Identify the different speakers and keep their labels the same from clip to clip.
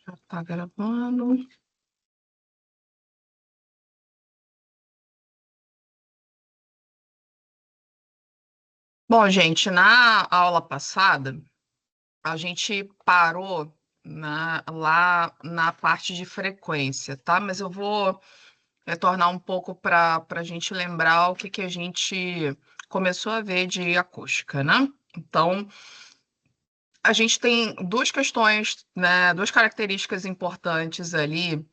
Speaker 1: Já tá gravando. Bom, gente, na aula passada, a gente parou lá na parte de frequência, tá? Mas eu vou retornar um pouco para a gente lembrar o que a gente começou a ver de acústica, né? Então, a gente tem duas questões, né? Duas características importantes ali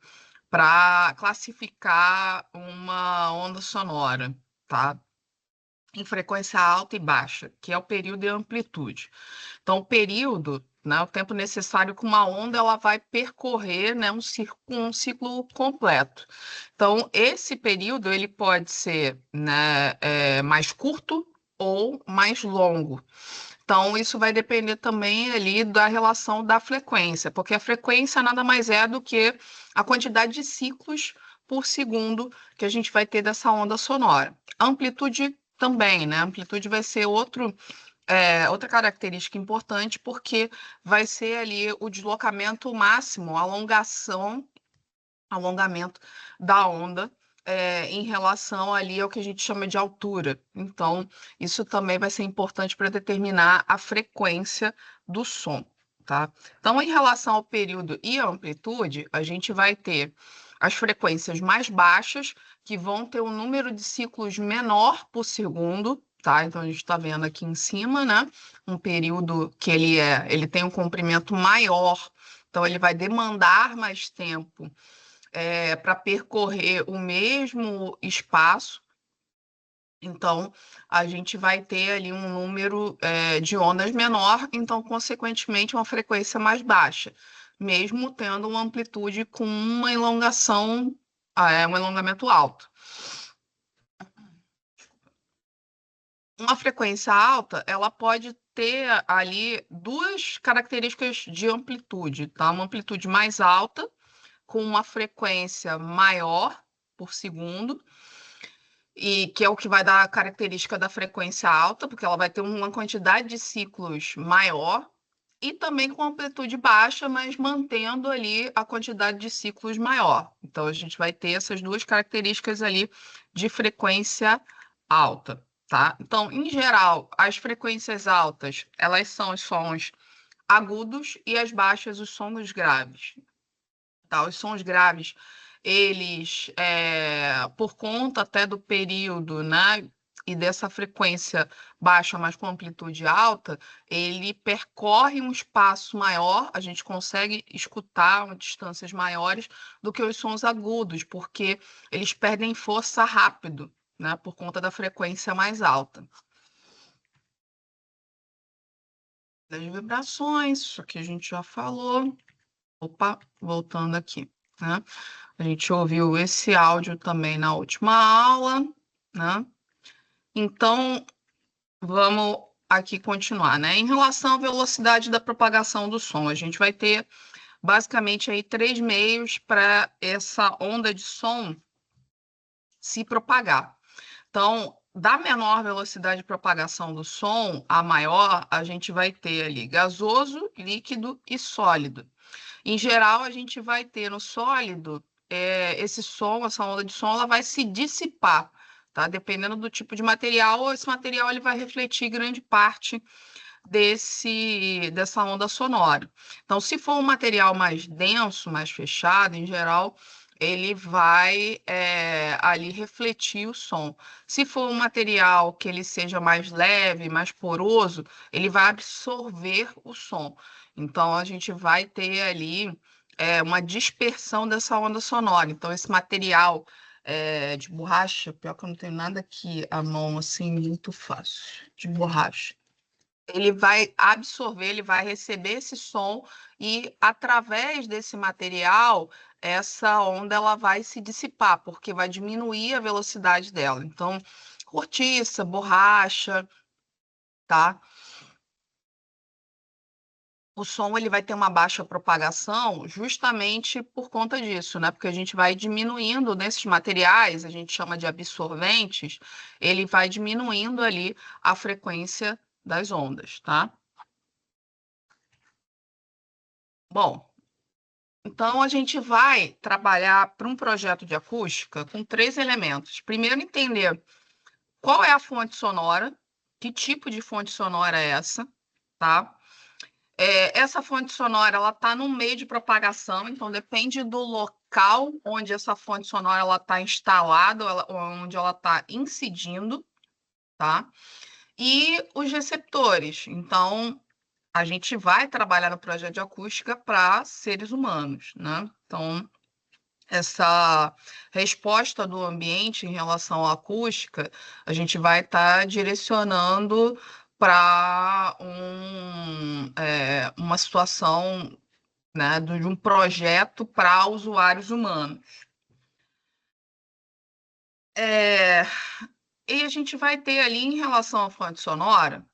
Speaker 1: para classificar uma onda sonora, tá? Em frequência alta e baixa, que é o período e a amplitude. Então, o período, né, o tempo necessário que uma onda ela vai percorrer, né, um ciclo completo. Então, esse período ele pode ser, né, mais curto ou mais longo. Então, isso vai depender também ali da relação da frequência, porque a frequência nada mais é do que a quantidade de ciclos por segundo que a gente vai ter dessa onda sonora. A amplitude também, né? A amplitude vai ser outra característica importante, porque vai ser ali o deslocamento máximo, a alongamento da onda em relação ali ao que a gente chama de altura. Então, isso também vai ser importante para determinar a frequência do som, tá? Então, em relação ao período e à amplitude, a gente vai ter as frequências mais baixas, que vão ter um número de ciclos menor por segundo, tá? Então, a gente está vendo aqui em cima, né? Um período que ele tem um comprimento maior, então ele vai demandar mais tempo para percorrer o mesmo espaço. Então, a gente vai ter ali um número de ondas menor, então, consequentemente, uma frequência mais baixa, mesmo tendo uma amplitude com uma elongação, um alongamento alto. Uma frequência alta, ela pode ter ali duas características de amplitude, tá? Uma amplitude mais alta, com uma frequência maior por segundo, e que é o que vai dar a característica da frequência alta, porque ela vai ter uma quantidade de ciclos maior, e também com amplitude baixa, mas mantendo ali a quantidade de ciclos maior. Então, a gente vai ter essas duas características ali de frequência alta, tá? Então, em geral, as frequências altas, elas são os sons agudos e as baixas, os sons graves. Tá? Os sons graves, eles, por conta até do período, né, e dessa frequência baixa, mas com amplitude alta, ele percorre um espaço maior, a gente consegue escutar distâncias maiores do que os sons agudos, porque eles perdem força rápido, né, por conta da frequência mais alta. Das vibrações, isso aqui a gente já falou. Opa, voltando aqui, né? A gente ouviu esse áudio também na última aula, né? Então, vamos aqui continuar, né? Em relação à velocidade da propagação do som, a gente vai ter basicamente aí três meios para essa onda de som se propagar. Então, da menor velocidade de propagação do som à maior, a gente vai ter ali gasoso, líquido e sólido. Em geral, a gente vai ter no sólido esse som, essa onda de som, ela vai se dissipar, tá? Dependendo do tipo de material, esse material ele vai refletir grande parte dessa onda sonora. Então, se for um material mais denso, mais fechado, em geral, ele vai ali refletir o som. Se for um material que ele seja mais leve, mais poroso, ele vai absorver o som. Então, a gente vai ter ali uma dispersão dessa onda sonora. Então, esse material de borracha, pior que eu não tenho nada aqui à mão, assim, muito fácil, de borracha. Ele vai absorver, ele vai receber esse som e, através desse material, essa onda ela vai se dissipar, porque vai diminuir a velocidade dela. Então, cortiça, borracha, tá? O som ele vai ter uma baixa propagação justamente por conta disso, né? Porque a gente vai diminuindo nesses materiais, a gente chama de absorventes, ele vai diminuindo ali a frequência das ondas, tá? Bom, Então, a gente vai trabalhar para um projeto de acústica com 3 elementos. Primeiro, entender qual é a fonte sonora, que tipo de fonte sonora é essa, tá? Essa fonte sonora, ela está no meio de propagação, então depende do local onde essa fonte sonora ela está instalada, onde ela está incidindo, tá? E os receptores. Então, a gente vai trabalhar no projeto de acústica para seres humanos, né? Então, essa resposta do ambiente em relação à acústica, a gente vai estar direcionando para uma situação, né, de um projeto para usuários humanos. E a gente vai ter ali, em relação à fonte sonora,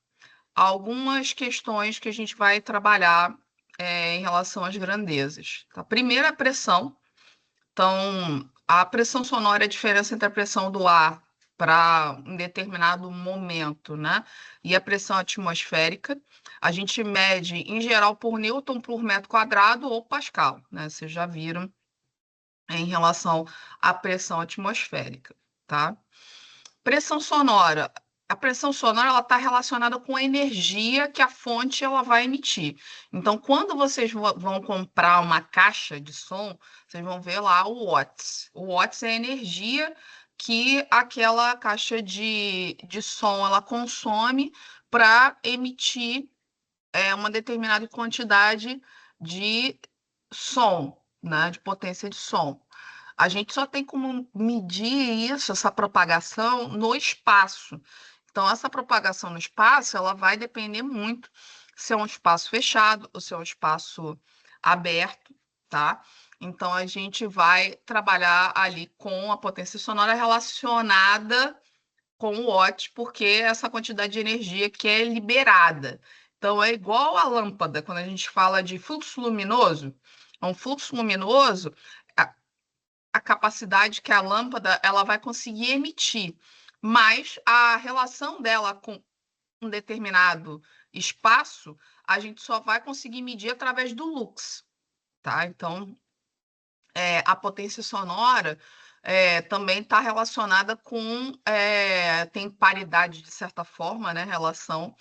Speaker 1: algumas questões que a gente vai trabalhar em relação às grandezas. Tá? Primeiro, a pressão. Então, a pressão sonora é a diferença entre a pressão do ar para um determinado momento, né? E a pressão atmosférica. A gente mede, em geral, por Newton por metro quadrado ou Pascal, né? Vocês já viram em relação à pressão atmosférica, tá? Pressão sonora. A pressão sonora ela está relacionada com a energia que a fonte ela vai emitir. Então, quando vocês vão comprar uma caixa de som, vocês vão ver lá o watts. O watts é a energia que aquela caixa de som ela consome para emitir uma determinada quantidade de som, né, de potência de som. A gente só tem como medir isso, essa propagação, no espaço. Então, essa propagação no espaço, ela vai depender muito se é um espaço fechado ou se é um espaço aberto, tá? Então, a gente vai trabalhar ali com a potência sonora relacionada com o watt, porque é essa quantidade de energia que é liberada. Então, é igual a lâmpada, quando a gente fala de fluxo luminoso, um fluxo luminoso, a capacidade que a lâmpada ela vai conseguir emitir, mas a relação dela com um determinado espaço, a gente só vai conseguir medir através do lux, tá? Então, a potência sonora também está relacionada com tem paridade de certa forma, né? Relação,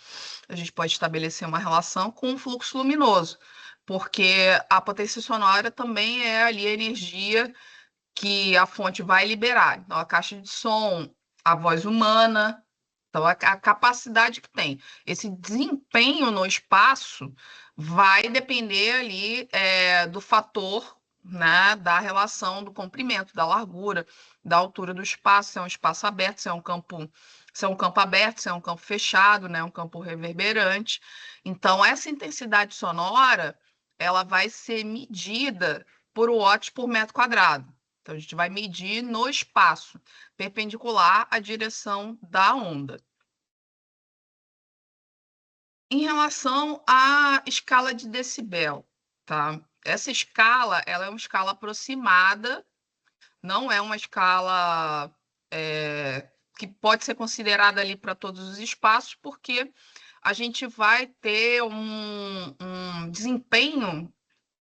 Speaker 1: a gente pode estabelecer uma relação com o fluxo luminoso, porque a potência sonora também é ali a energia que a fonte vai liberar. Então, a caixa de som, a voz humana, então a capacidade que tem. Esse desempenho no espaço vai depender ali do fator, né, da relação do comprimento, da largura, da altura do espaço, se é um espaço aberto, se é um campo aberto, se é um campo fechado, né, um campo reverberante. Então, essa intensidade sonora, ela vai ser medida por watts por metro quadrado. Então, a gente vai medir no espaço, perpendicular à direção da onda. Em relação à escala de decibel, tá? Essa escala, ela é uma escala aproximada, não é uma escala que pode ser considerada ali para todos os espaços, porque a gente vai ter um desempenho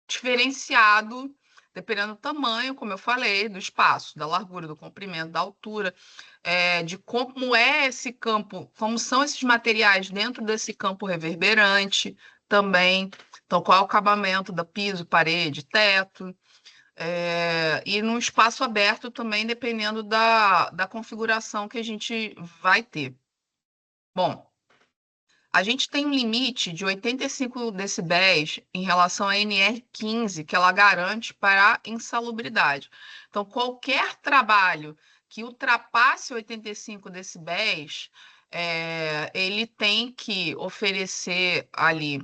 Speaker 1: diferenciado, dependendo do tamanho, como eu falei, do espaço, da largura, do comprimento, da altura, de como é esse campo, como são esses materiais dentro desse campo reverberante também. Então, qual é o acabamento da piso, parede, teto. E no espaço aberto também, dependendo da configuração que a gente vai ter. Bom, a gente tem um limite de 85 decibéis em relação à NR15, que ela garante para a insalubridade. Então, qualquer trabalho que ultrapasse 85 decibéis, ele tem que oferecer ali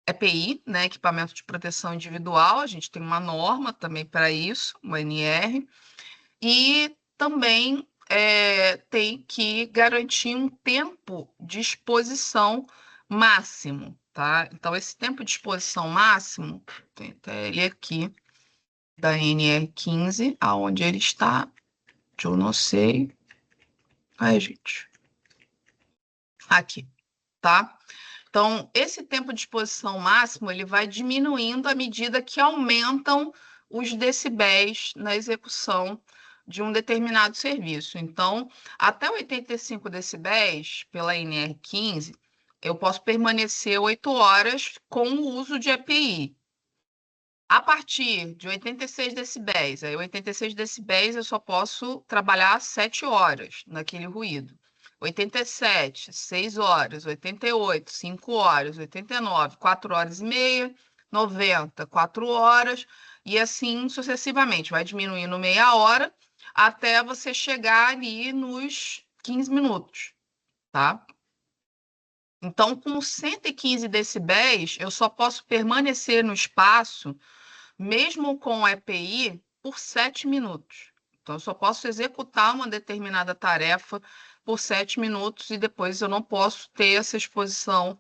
Speaker 1: EPI, né, equipamento de proteção individual, a gente tem uma norma também para isso, uma NR, e também tem que garantir um tempo de exposição máximo, tá? Então, esse tempo de exposição máximo, tem até ele aqui, da NR15, aonde ele está, que eu não sei. Ai, gente. Aqui, tá? Então, esse tempo de exposição máximo, ele vai diminuindo à medida que aumentam os decibéis na execução de um determinado serviço. Então, até 85 decibéis, pela NR15, eu posso permanecer 8 horas com o uso de EPI. A partir de 86 decibéis, aí 86 decibéis eu só posso trabalhar 7 horas naquele ruído. 87, 6 horas, 88, 5 horas, 89, 4 horas e meia, 90, 4 horas, e assim sucessivamente. Vai diminuindo meia hora até você chegar ali nos 15 minutos, tá? Então, com 115 decibéis, eu só posso permanecer no espaço mesmo com o EPI, por 7 minutos. Então, eu só posso executar uma determinada tarefa por 7 minutos e depois eu não posso ter essa exposição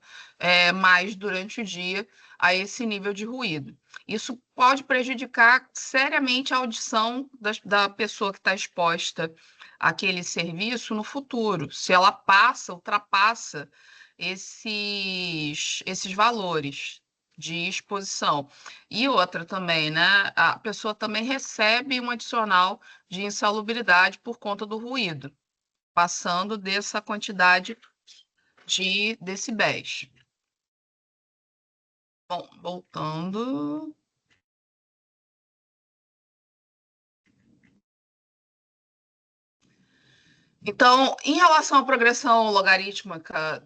Speaker 1: mais durante o dia a esse nível de ruído. Isso pode prejudicar seriamente a audição da pessoa que está exposta àquele serviço no futuro, se ela ultrapassa esses valores de exposição. E outra também, né? A pessoa também recebe um adicional de insalubridade por conta do ruído, passando dessa quantidade de decibéis. Bom, voltando. Então, em relação à progressão logarítmica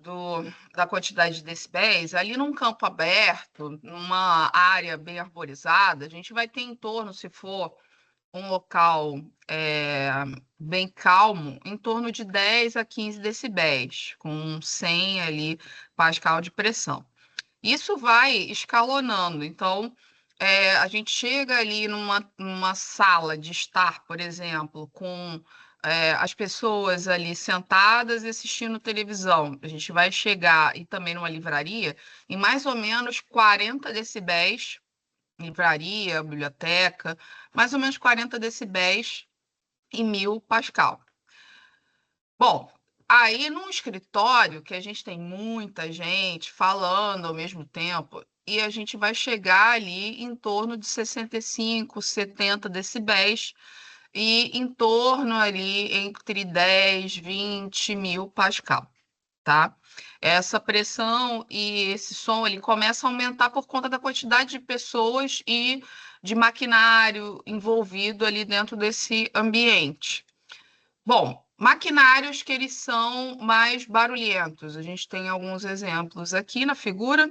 Speaker 1: da quantidade de decibéis, ali num campo aberto, numa área bem arborizada, a gente vai ter em torno, se for um local bem calmo, em torno de 10 a 15 decibéis, com 100 ali pascal de pressão. Isso vai escalonando. Então, a gente chega ali numa sala de estar, por exemplo, com as pessoas ali sentadas e assistindo televisão. A gente vai chegar, e também numa livraria, em mais ou menos 40 decibéis, livraria, biblioteca, mais ou menos 40 decibéis e 1000 pascal. Bom, aí num escritório que a gente tem muita gente falando ao mesmo tempo, e a gente vai chegar ali em torno de 65, 70 decibéis, e em torno ali entre 10, 20 mil pascal, tá? Essa pressão e esse som ele começa a aumentar por conta da quantidade de pessoas e de maquinário envolvido ali dentro desse ambiente. Bom, maquinários que eles são mais barulhentos. A gente tem alguns exemplos aqui na figura.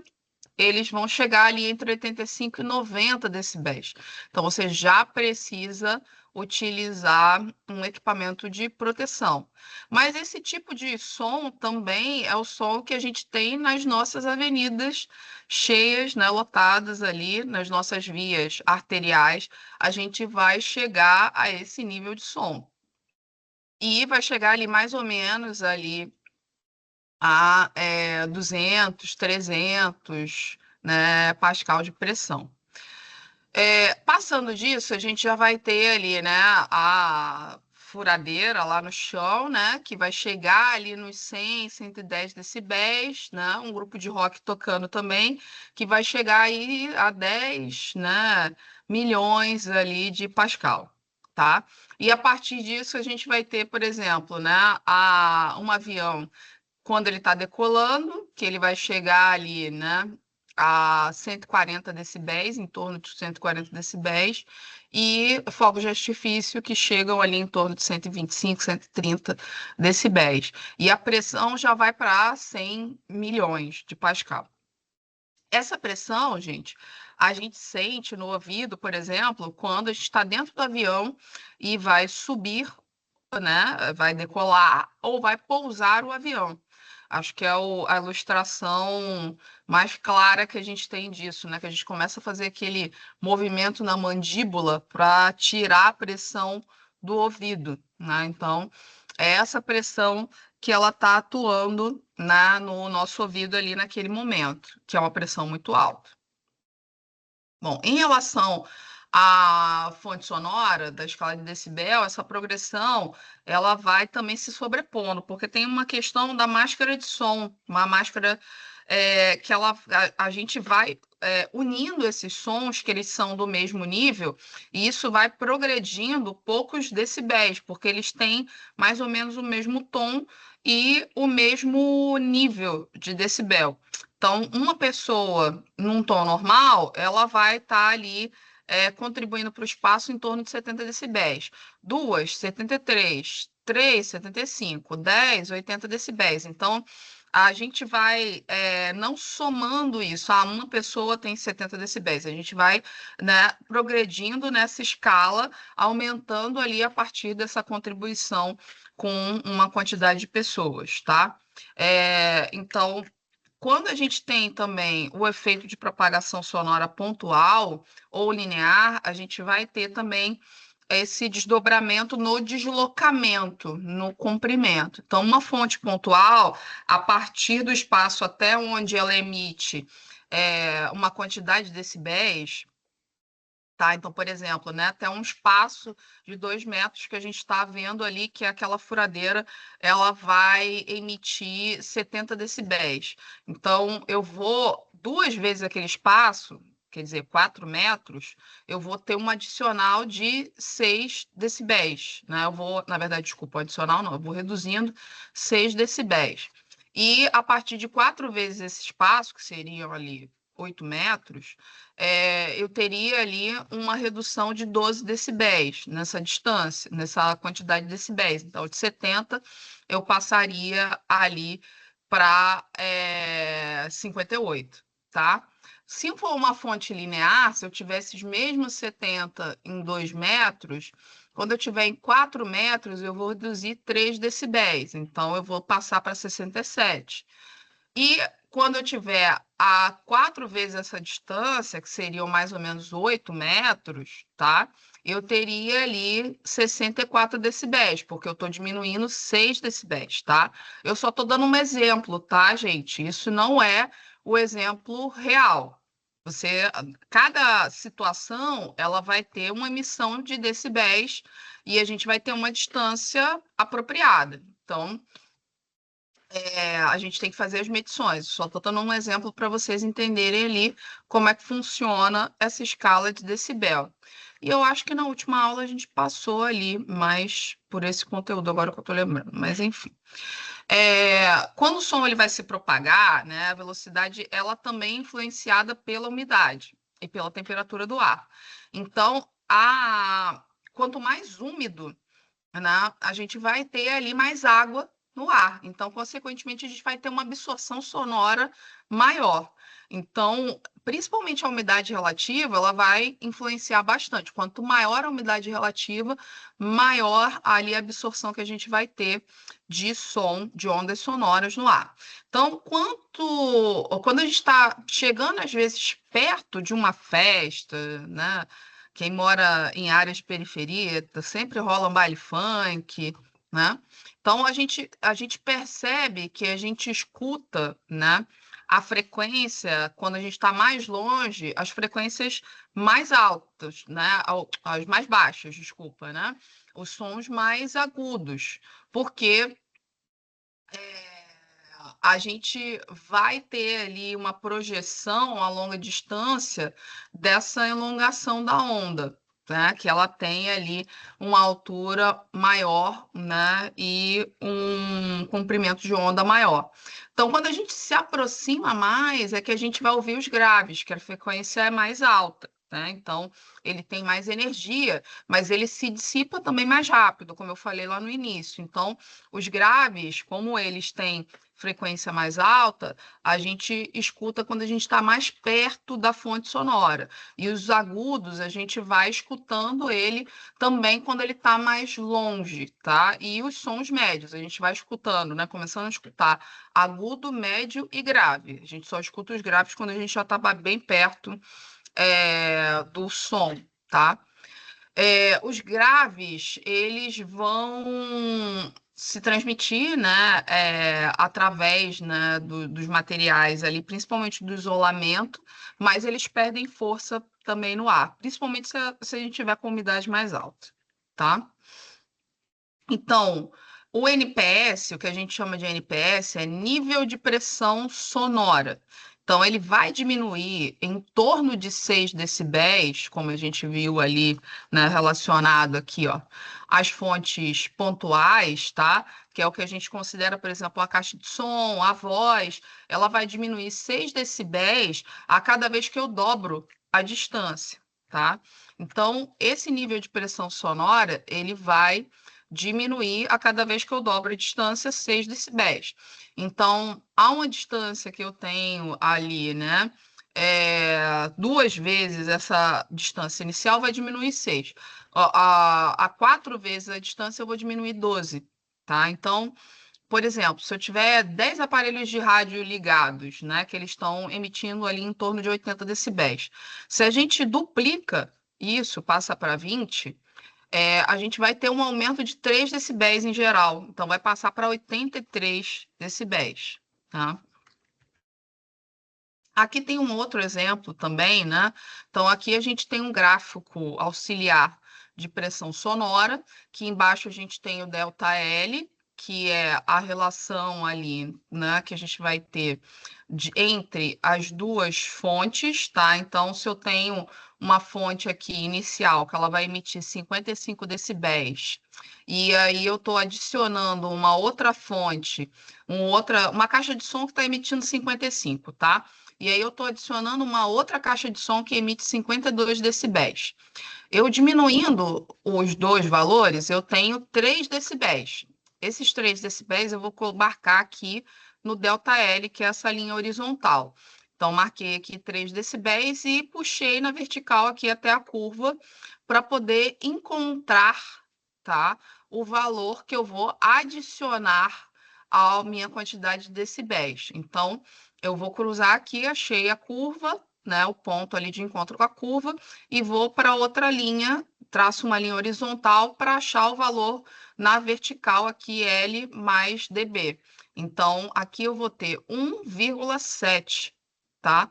Speaker 1: Eles vão chegar ali entre 85 e 90 decibéis. Então, você já precisa utilizar um equipamento de proteção. Mas esse tipo de som também é o som que a gente tem nas nossas avenidas cheias, né, lotadas ali, nas nossas vias arteriais. A gente vai chegar a esse nível de som. E vai chegar ali mais ou menos ali a 200, 300, né, pascal de pressão. Passando disso, a gente já vai ter ali, né, a furadeira lá no chão, né, que vai chegar ali nos 100, 110 decibéis, né, um grupo de rock tocando também, que vai chegar aí a 10, né, milhões ali de pascal, tá? E a partir disso a gente vai ter, por exemplo, né, um avião quando ele está decolando, que ele vai chegar ali, né, a 140 decibéis, em torno de 140 decibéis, e fogos de artifício que chegam ali em torno de 125, 130 decibéis. E a pressão já vai para 100 milhões de pascal. Essa pressão, gente, a gente sente no ouvido, por exemplo, quando a gente está dentro do avião e vai subir, né, vai decolar ou vai pousar o avião. Acho que é a ilustração mais clara que a gente tem disso, né? Que a gente começa a fazer aquele movimento na mandíbula para tirar a pressão do ouvido, né? Então, é essa pressão que ela está atuando no nosso ouvido ali naquele momento, que é uma pressão muito alta. Bom, em relação à fonte sonora da escala de decibel, essa progressão ela vai também se sobrepondo, porque tem uma questão da máscara de som, uma máscara que a gente vai unindo esses sons, que eles são do mesmo nível, e isso vai progredindo poucos decibéis, porque eles têm mais ou menos o mesmo tom e o mesmo nível de decibel. Então, uma pessoa num tom normal, ela vai estar ali contribuindo para o espaço em torno de 70 decibéis. Duas, 73. Três, 75. 10, 80 decibéis. Então, a gente vai não somando isso. Uma pessoa tem 70 decibéis. A gente vai, né, progredindo nessa escala, aumentando ali a partir dessa contribuição com uma quantidade de pessoas, tá? Então, quando a gente tem também o efeito de propagação sonora pontual ou linear, a gente vai ter também esse desdobramento no deslocamento, no comprimento. Então, uma fonte pontual, a partir do espaço até onde ela emite uma quantidade de decibéis, tá? Então, por exemplo, né, até um espaço de 2 metros que a gente está vendo ali que aquela furadeira ela vai emitir 70 decibéis. Então, eu vou 2 vezes aquele espaço, quer dizer, 4 metros, eu vou ter um adicional de 6 decibéis, né? Eu vou, na verdade, desculpa, adicional não, eu vou reduzindo 6 decibéis. E a partir de 4 vezes esse espaço, que seriam ali 8 metros, eu teria ali uma redução de 12 decibéis nessa distância, nessa quantidade de decibéis. Então, de 70, eu passaria ali para 58, tá? Se for uma fonte linear, se eu tivesse os mesmos 70 em 2 metros, quando eu tiver em 4 metros, eu vou reduzir 3 decibéis. Então, eu vou passar para 67. E quando eu tiver a 4 vezes essa distância, que seriam mais ou menos 8 metros, tá? Eu teria ali 64 decibéis, porque eu estou diminuindo 6 decibéis, tá? Eu só estou dando um exemplo, tá, gente? Isso não é o exemplo real. Cada situação, ela vai ter uma emissão de decibéis e a gente vai ter uma distância apropriada. Então, a gente tem que fazer as medições. Só estou dando um exemplo para vocês entenderem ali como é que funciona essa escala de decibel. E eu acho que na última aula a gente passou ali mais por esse conteúdo, agora que eu estou lembrando. Mas, enfim. Quando o som ele vai se propagar, né, a velocidade ela também é influenciada pela umidade e pela temperatura do ar. Então, quanto mais úmido, né, a gente vai ter ali mais água no ar. Então, consequentemente, a gente vai ter uma absorção sonora maior. Então, principalmente a umidade relativa, ela vai influenciar bastante. Quanto maior a umidade relativa, maior ali a absorção que a gente vai ter de som, de ondas sonoras no ar. Então, quando a gente está chegando, às vezes, perto de uma festa, né? Quem mora em áreas de periferia, sempre rola um baile funk, né? Então a gente percebe que a gente escuta, né, a frequência, quando a gente está mais longe, as frequências mais altas, né? As mais baixas, desculpa, né? Os sons mais agudos, porque a gente vai ter ali uma projeção a longa distância dessa elongação da onda, né? Que ela tem ali uma altura maior, né? E um comprimento de onda maior. Então, quando a gente se aproxima mais, é que a gente vai ouvir os graves, que a frequência é mais alta. Né? Então, ele tem mais energia, mas ele se dissipa também mais rápido, como eu falei lá no início. Então, os graves, como eles têm frequência mais alta, a gente escuta quando a gente está mais perto da fonte sonora. E os agudos, a gente vai escutando ele também quando ele está mais longe, tá? E os sons médios, a gente vai escutando, né? Começando a escutar agudo, médio e grave. A gente só escuta os graves quando a gente já está bem perto do som, tá? Os graves, eles vão se transmitir, né, através, né, dos materiais ali, principalmente do isolamento, mas eles perdem força também no ar, principalmente se a gente tiver com umidade mais alta, tá? Então, O NPS, o que a gente chama de NPS, é nível de pressão sonora. Então, ele vai diminuir em torno de 6 decibéis, como a gente viu ali, né, relacionado aqui, ó, às fontes pontuais, tá? Que é o que a gente considera, por exemplo, a caixa de som, a voz, ela vai diminuir 6 decibéis a cada vez que eu dobro a distância, tá? Então, esse nível de pressão sonora, ele vai diminuir a cada vez que eu dobro a distância 6 decibéis. Então, a uma distância que eu tenho ali, né? Duas vezes essa distância inicial vai diminuir 6. A 4 vezes a distância eu vou diminuir 12, tá? Então, por exemplo, se eu tiver 10 aparelhos de rádio ligados, né, que eles estão emitindo ali em torno de 80 decibéis. Se a gente duplica isso, passa para 20, a gente vai ter um aumento de 3 decibéis em geral. Então, vai passar para 83 decibéis, tá? Aqui tem um outro exemplo também, né? Então, aqui a gente tem um gráfico auxiliar de pressão sonora, que embaixo a gente tem o ΔL, que é a relação ali, né, que a gente vai ter entre as duas fontes, tá? Então, se eu tenho uma fonte aqui inicial, que ela vai emitir 55 decibéis, e aí eu estou adicionando uma outra fonte, uma caixa de som que está emitindo 55, tá? E aí eu estou adicionando uma outra caixa de som que emite 52 decibéis. Eu diminuindo os dois valores, eu tenho 3 decibéis. Esses 3 decibéis eu vou marcar aqui no ΔL, que é essa linha horizontal. Então, marquei aqui 3 decibéis e puxei na vertical aqui até a curva para poder encontrar, tá, o valor que eu vou adicionar à minha quantidade de decibéis. Então, eu vou cruzar aqui, achei a curva, né, o ponto ali de encontro com a curva, e vou para outra linha, traço uma linha horizontal para achar o valor na vertical aqui, L mais dB. Então, aqui eu vou ter 1,7, tá?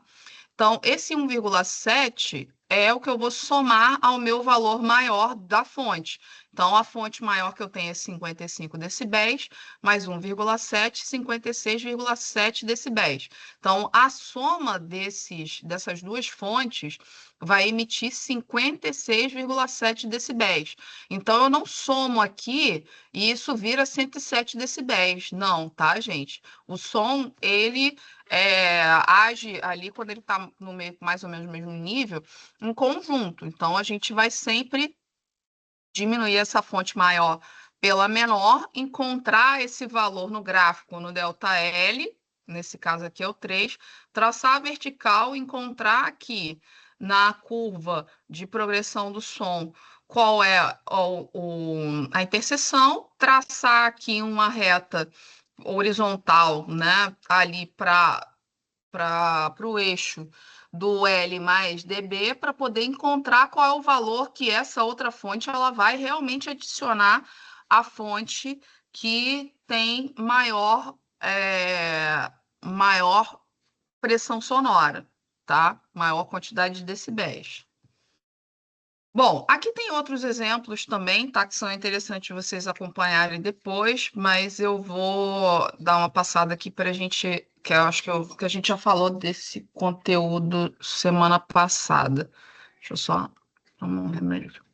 Speaker 1: Então, esse 1,7 é o que eu vou somar ao meu valor maior da fonte. Então, a fonte maior que eu tenho é 55 decibéis, mais 1,7, 56,7 decibéis. Então, a soma dessas duas fontes vai emitir 56,7 decibéis. Então, eu não somo aqui e isso vira 107 decibéis. Não, tá, gente? O som, ele age ali quando ele está no meio, mais ou menos no mesmo nível, em conjunto. Então, a gente vai sempre diminuir essa fonte maior pela menor, encontrar esse valor no gráfico no ΔL, nesse caso aqui é o 3, traçar a vertical, encontrar aqui na curva de progressão do som qual é a interseção, traçar aqui uma reta horizontal, né, ali para o eixo do L mais dB para poder encontrar qual é o valor que essa outra fonte ela vai realmente adicionar à fonte que tem maior pressão sonora, tá? Maior quantidade de decibéis. Bom, aqui tem outros exemplos também, tá? Que são interessantes vocês acompanharem depois, mas eu vou dar uma passada aqui para a gente, que eu acho que a gente já falou desse conteúdo semana passada. Deixa eu só tomar um remédio.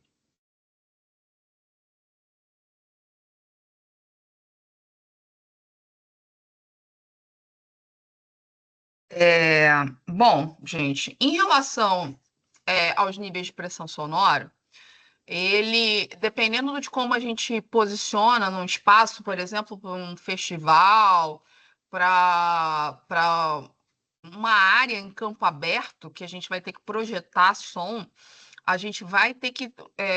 Speaker 1: É, bom, gente, em relação aos níveis de pressão sonora, ele, dependendo de como a gente posiciona num espaço, por exemplo, para um festival, para uma área em campo aberto, que a gente vai ter que projetar som, a gente vai ter que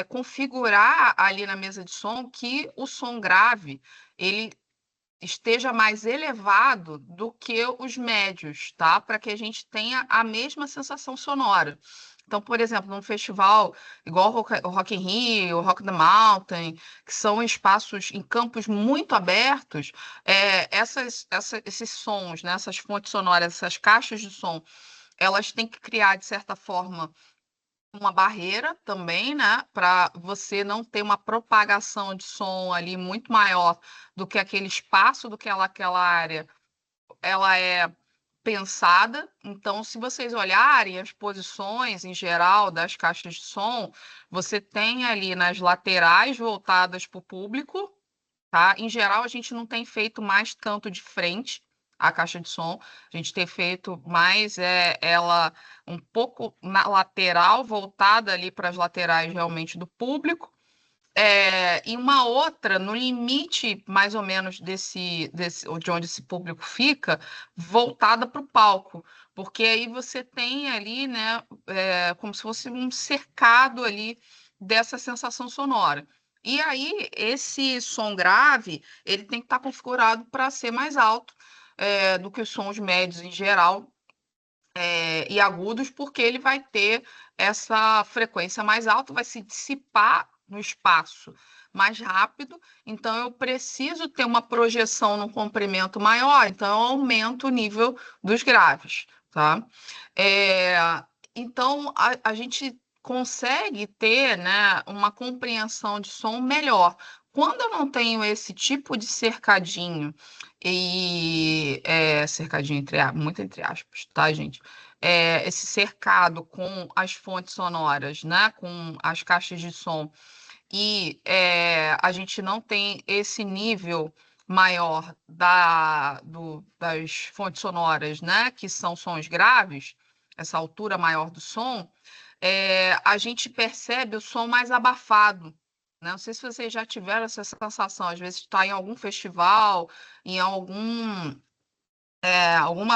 Speaker 1: configurar ali na mesa de som que o som grave ele esteja mais elevado do que os médios, tá? Para que a gente tenha a mesma sensação sonora. Então, por exemplo, num festival igual o Rock in Rio, o Rock the Mountain, que são espaços em campos muito abertos, esses sons, né, essas fontes sonoras, essas caixas de som, elas têm que criar, de certa forma, uma barreira também, né, para você não ter uma propagação de som ali muito maior do que aquele espaço, do que aquela área, ela é pensada. Então, se vocês olharem as posições em geral das caixas de som, você tem ali nas laterais voltadas para o público, tá? Em geral, a gente não tem feito mais tanto de frente à caixa de som, a gente tem feito mais ela um pouco na lateral, voltada ali para as laterais realmente do público. E uma outra, no limite mais ou menos de onde esse público fica, voltada para o palco, porque aí você tem ali, né, como se fosse um cercado ali dessa sensação sonora. E aí, esse som grave, ele tem que estar configurado para ser mais alto do que os sons médios em geral, e agudos, porque ele vai ter essa frequência mais alta, vai se dissipar no espaço mais rápido, então eu preciso ter uma projeção no comprimento maior, então eu aumento o nível dos graves, tá? É, então a gente consegue ter, né, uma compreensão de som melhor. Quando eu não tenho esse tipo de cercadinho, e cercadinho muito entre aspas, tá, gente? Esse cercado com as fontes sonoras, né? Com as caixas de som, e a gente não tem esse nível maior das fontes sonoras, né? Que são sons graves, essa altura maior do som, a gente percebe o som mais abafado. Né? Não sei se vocês já tiveram essa sensação, às vezes está em algum festival, em alguma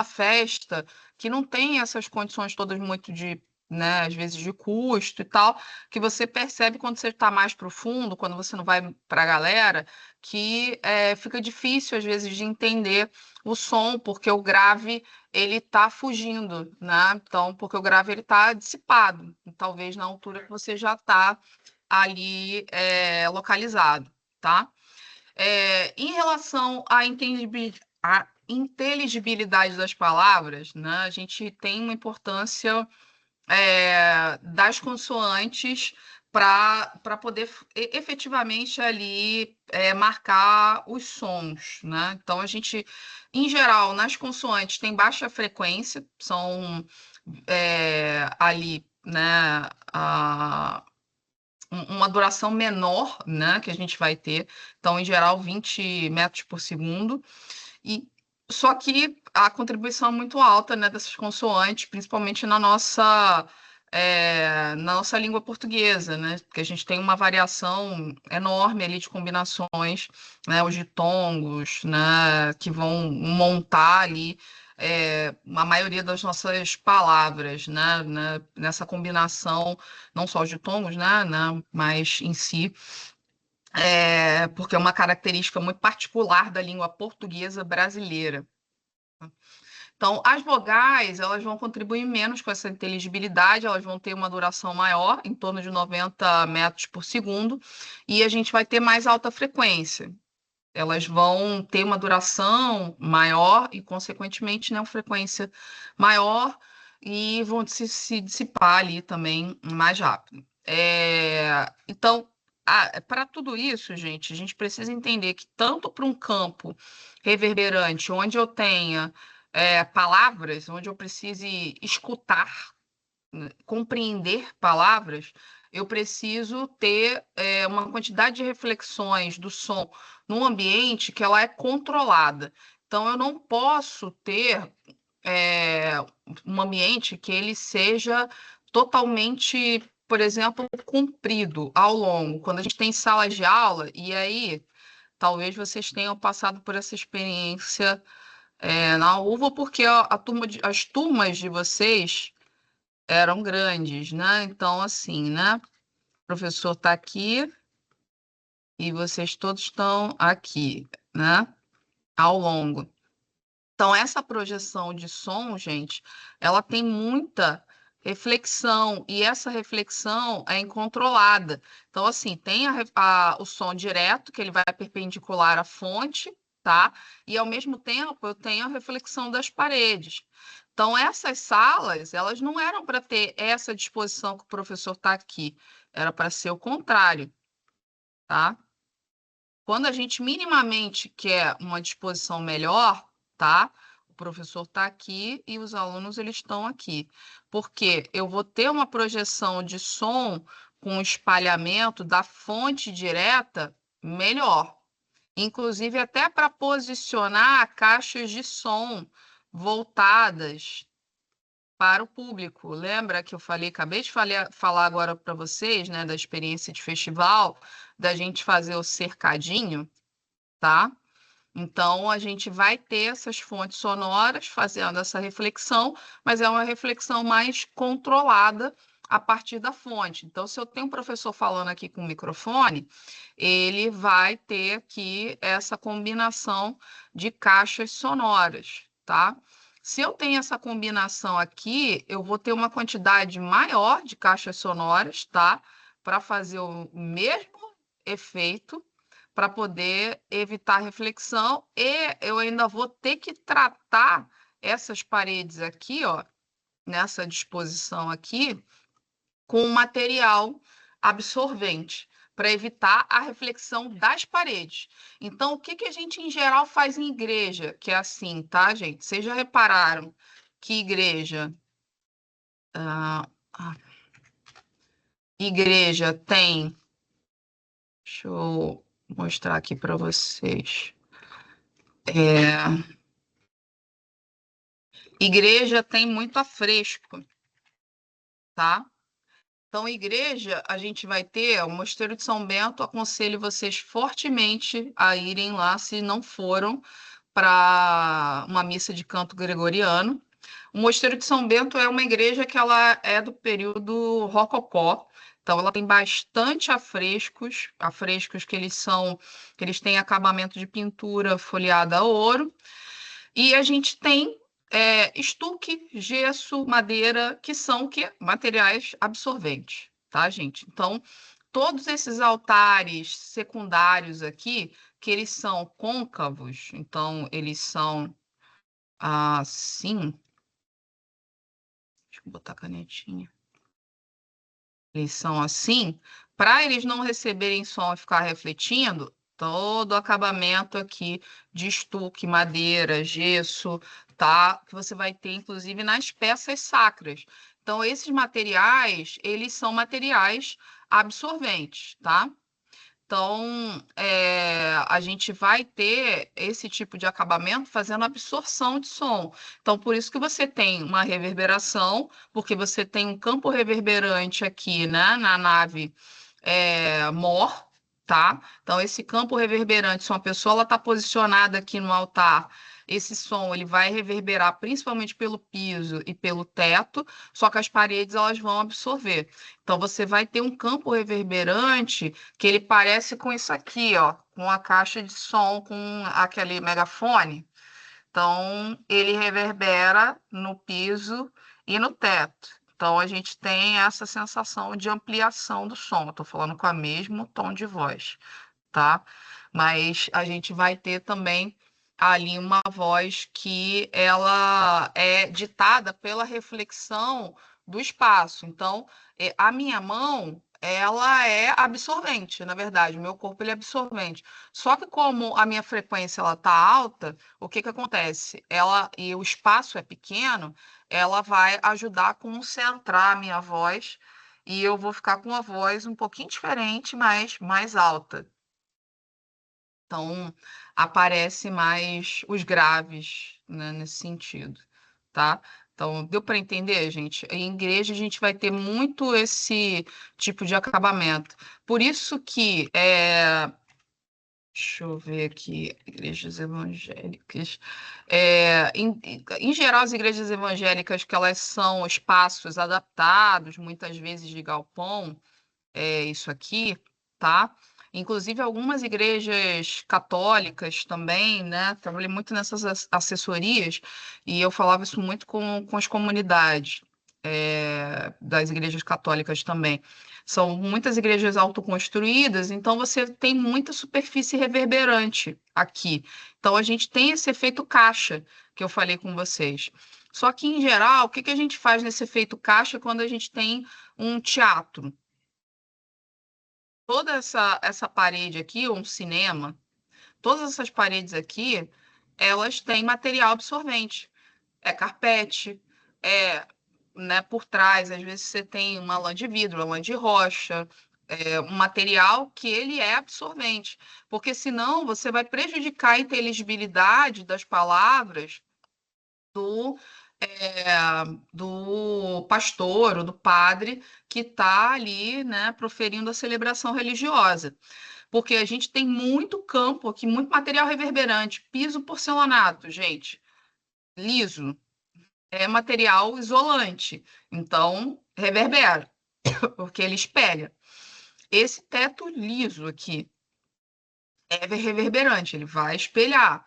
Speaker 1: festa que não tem essas condições todas muito de, né, às vezes de custo e tal, que você percebe quando você está mais profundo, quando você não vai para a galera, que fica difícil às vezes de entender o som, porque o grave ele está fugindo, né? Então, porque o grave ele está dissipado, e talvez na altura que você já está ali localizado, tá? Em relação à inteligibilidade das palavras, né, a gente tem uma importância das consoantes para poder efetivamente ali marcar os sons, né? Então, a gente, em geral, nas consoantes tem baixa frequência, são ali, né, uma duração menor, né, que a gente vai ter. Então, em geral, 20 metros por segundo. E só que a contribuição é muito alta, né, dessas consoantes, principalmente na nossa língua portuguesa, né? Porque a gente tem uma variação enorme ali de combinações, né, os ditongos, né, que vão montar ali a maioria das nossas palavras, né, nessa combinação, não só os ditongos, né, mas em si, porque é uma característica muito particular da língua portuguesa brasileira. Então, as vogais, elas vão contribuir menos com essa inteligibilidade, elas vão ter uma duração maior, em torno de 90 metros por segundo, e a gente vai ter mais alta frequência. Elas vão ter uma duração maior e, consequentemente, né, uma frequência maior, e vão se dissipar ali também mais rápido. Então, para tudo isso, gente, a gente precisa entender que tanto para um campo reverberante, onde eu tenha palavras, onde eu precise escutar, né, compreender palavras, eu preciso ter uma quantidade de reflexões do som num ambiente que ela é controlada. Então, eu não posso ter um ambiente que ele seja totalmente, por exemplo, comprido ao longo. Quando a gente tem salas de aula, e aí talvez vocês tenham passado por essa experiência na UVA, porque as turmas de vocês eram grandes, né? Então, assim, né? O professor está aqui e vocês todos estão aqui, né? Ao longo. Então, essa projeção de som, gente, ela tem muita reflexão, e essa reflexão é incontrolada. Então, assim, tem o som direto, que ele vai perpendicular à fonte, tá? E, ao mesmo tempo, eu tenho a reflexão das paredes. Então, essas salas, elas não eram para ter essa disposição que o professor está aqui, era para ser o contrário, tá? Quando a gente minimamente quer uma disposição melhor, tá? O professor está aqui e os alunos eles estão aqui. Porque eu vou ter uma projeção de som com espalhamento da fonte direta melhor. Inclusive até para posicionar caixas de som voltadas para o público. Lembra que eu falei, acabei de falar agora para vocês, né, da experiência de festival, da gente fazer o cercadinho, tá? Então, a gente vai ter essas fontes sonoras fazendo essa reflexão, mas é uma reflexão mais controlada a partir da fonte. Então, se eu tenho um professor falando aqui com o microfone, ele vai ter aqui essa combinação de caixas sonoras, tá? Se eu tenho essa combinação aqui, eu vou ter uma quantidade maior de caixas sonoras, tá? Para fazer o mesmo efeito, para poder evitar reflexão, e eu ainda vou ter que tratar essas paredes aqui, ó, nessa disposição aqui, com material absorvente, para evitar a reflexão das paredes. Então, o que que a gente, em geral, faz em igreja? Que é assim, tá, gente? Vocês já repararam que ah, ah, igreja tem... Deixa eu mostrar aqui para vocês. Igreja tem muito afresco, tá? Então, igreja, a gente vai ter o Mosteiro de São Bento, aconselho vocês fortemente a irem lá, se não foram, para uma missa de canto gregoriano. O Mosteiro de São Bento é uma igreja que ela é do período rococó, então ela tem bastante afrescos, afrescos que eles têm acabamento de pintura folheada a ouro, e a gente tem estuque, gesso, madeira, que são materiais absorventes, tá, gente? Então, todos esses altares secundários aqui, que eles são côncavos, então eles são assim. Deixa eu botar a canetinha. Eles são assim, para eles não receberem som e ficar refletindo, todo o acabamento aqui de estuque, madeira, gesso, tá? Que você vai ter, inclusive, nas peças sacras. Então, esses materiais, eles são materiais absorventes, tá? Então, a gente vai ter esse tipo de acabamento fazendo absorção de som. Então, por isso que você tem uma reverberação, porque você tem um campo reverberante aqui, né, na nave mor, tá? Então, esse campo reverberante, se uma pessoa está posicionada aqui no altar, esse som ele vai reverberar principalmente pelo piso e pelo teto, só que as paredes elas vão absorver. Então, você vai ter um campo reverberante que ele parece com isso aqui, ó, com a caixa de som, com aquele megafone. Então, ele reverbera no piso e no teto. Então, a gente tem essa sensação de ampliação do som. Estou falando com o mesmo tom de voz, tá? Mas a gente vai ter também ali uma voz que ela é ditada pela reflexão do espaço. Então, a minha mão, ela é absorvente, na verdade, o meu corpo ele é absorvente. Só que como a minha frequência ela tá alta, o que que acontece? Ela e o espaço é pequeno, ela vai ajudar a concentrar a minha voz e eu vou ficar com uma voz um pouquinho diferente, mas mais alta. Então, aparece mais os graves, né, nesse sentido, tá? Então, deu para entender, gente? Em igreja, a gente vai ter muito esse tipo de acabamento. Por isso que, deixa eu ver aqui, igrejas evangélicas. Em geral, as igrejas evangélicas, que elas são espaços adaptados, muitas vezes de galpão, isso aqui, tá? Inclusive, algumas igrejas católicas também, né? Trabalhei muito nessas assessorias e eu falava isso muito com as comunidades das igrejas católicas também. São muitas igrejas autoconstruídas, então você tem muita superfície reverberante aqui. Então, a gente tem esse efeito caixa que eu falei com vocês. Só que, em geral, o que que a gente faz nesse efeito caixa quando a gente tem um teatro? Toda essa parede aqui, ou um cinema, todas essas paredes aqui, elas têm material absorvente. É carpete, é, né, por trás, às vezes você tem uma lã de vidro, uma lã de rocha, um material que ele é absorvente, porque senão você vai prejudicar a inteligibilidade das palavras do, do pastor ou do padre que está ali, né, proferindo a celebração religiosa. Porque a gente tem muito campo aqui, muito material reverberante, piso porcelanato, gente, liso, é material isolante, então reverbera, porque ele espelha. Esse teto liso aqui é reverberante, ele vai espelhar,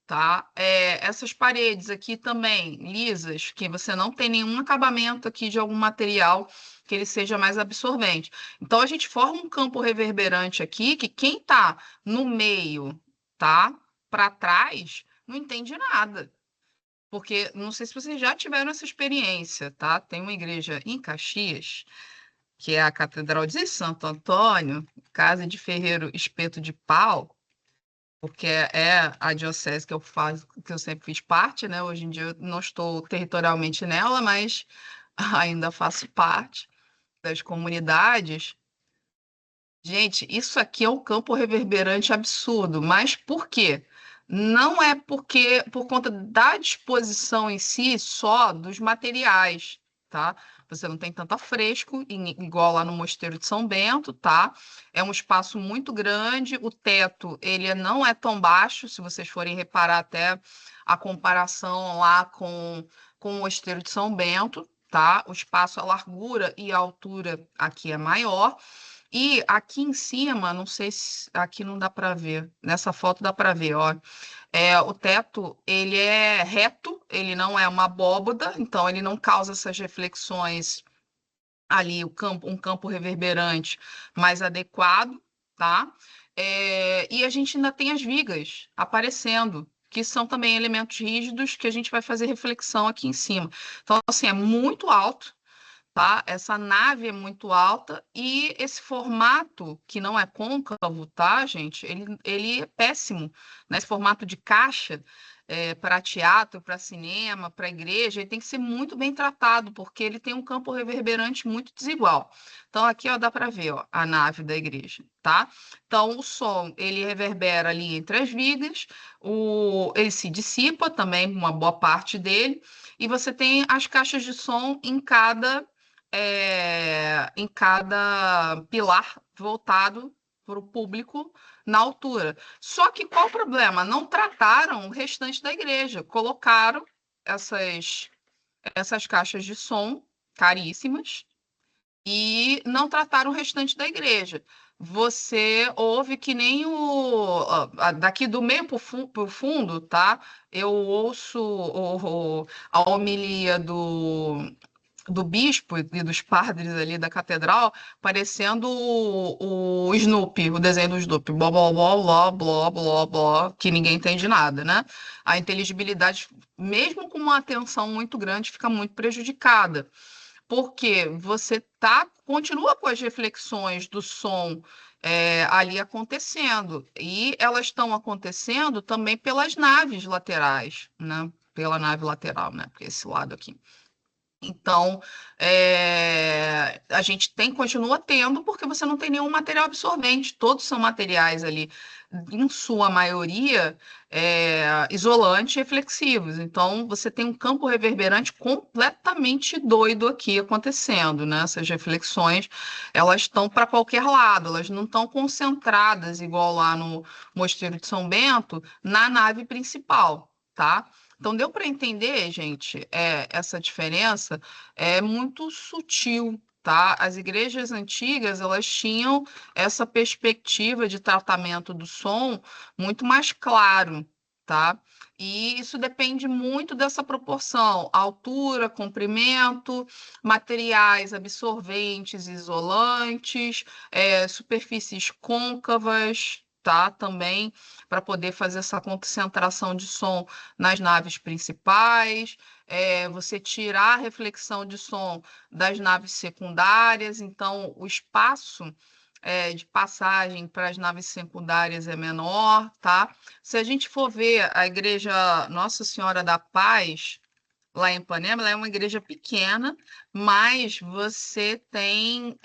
Speaker 1: tá? Essas paredes aqui também lisas, que você não tem nenhum acabamento aqui de algum material que ele seja mais absorvente. Então a gente forma um campo reverberante aqui que quem tá no meio, tá? Para trás, não entende nada. Porque não sei se vocês já tiveram essa experiência, tá? Tem uma igreja em Caxias, que é a Catedral de Santo Antônio, Casa de Ferreiro Espeto de Pau, porque é a diocese que eu faço, que eu sempre fiz parte, né? Hoje em dia eu não estou territorialmente nela, mas ainda faço parte das comunidades. Gente, isso aqui é um campo reverberante absurdo, mas por quê? Não é porque por conta da disposição em si só dos materiais, tá? Você não tem tanto fresco, igual lá no Mosteiro de São Bento, tá? É um espaço muito grande, o teto, ele não é tão baixo, se vocês forem reparar até a comparação lá com o Mosteiro de São Bento, tá? O espaço, a largura e a altura aqui é maior. E aqui em cima, não sei se aqui não dá para ver, nessa foto dá para ver, ó. O teto, ele é reto, ele não é uma abóboda, então ele não causa essas reflexões ali, um campo reverberante mais adequado, tá? E a gente ainda tem as vigas aparecendo, que são também elementos rígidos que a gente vai fazer reflexão aqui em cima. Então, assim, é muito alto, tá? Essa nave é muito alta e esse formato, que não é côncavo, tá, gente? Ele é péssimo, né? Esse formato de caixa, para teatro, para cinema, para igreja, ele tem que ser muito bem tratado, porque ele tem um campo reverberante muito desigual. Então, aqui, ó, dá para ver, ó, a nave da igreja, tá? Então, o som, ele reverbera ali entre as vigas, ele se dissipa também, uma boa parte dele, e você tem as caixas de som em cada pilar voltado para o público na altura. Só que qual o problema? Não trataram o restante da igreja, colocaram essas caixas de som caríssimas e não trataram o restante da igreja. Você ouve que nem daqui do meio para o fundo, tá? Eu ouço a homilia do bispo e dos padres ali da catedral, parecendo o Snoopy, o desenho do Snoopy, blá, blá, blá, blá, blá, blá, blá, que ninguém entende nada, né? A inteligibilidade, mesmo com uma atenção muito grande, fica muito prejudicada, porque continua com as reflexões do som ali acontecendo, e elas estão acontecendo também pelas naves laterais, né? Pela nave lateral, né? Por esse lado aqui. Então, a gente continua tendo, porque você não tem nenhum material absorvente, todos são materiais ali, em sua maioria, isolantes e reflexivos. Então, você tem um campo reverberante completamente doido aqui acontecendo, né? Essas reflexões, elas estão para qualquer lado, elas não estão concentradas, igual lá no Mosteiro de São Bento, na nave principal, tá? Então, deu para entender, gente, essa diferença é muito sutil, tá? As igrejas antigas, elas tinham essa perspectiva de tratamento do som muito mais claro, tá? E isso depende muito dessa proporção, altura, comprimento, materiais absorventes, isolantes, superfícies côncavas, tá? Também para poder fazer essa concentração de som nas naves principais, você tirar a reflexão de som das naves secundárias, então o espaço de passagem para as naves secundárias é menor, tá? Se a gente for ver a igreja Nossa Senhora da Paz, lá em Ipanema, ela é uma igreja pequena, mas você tem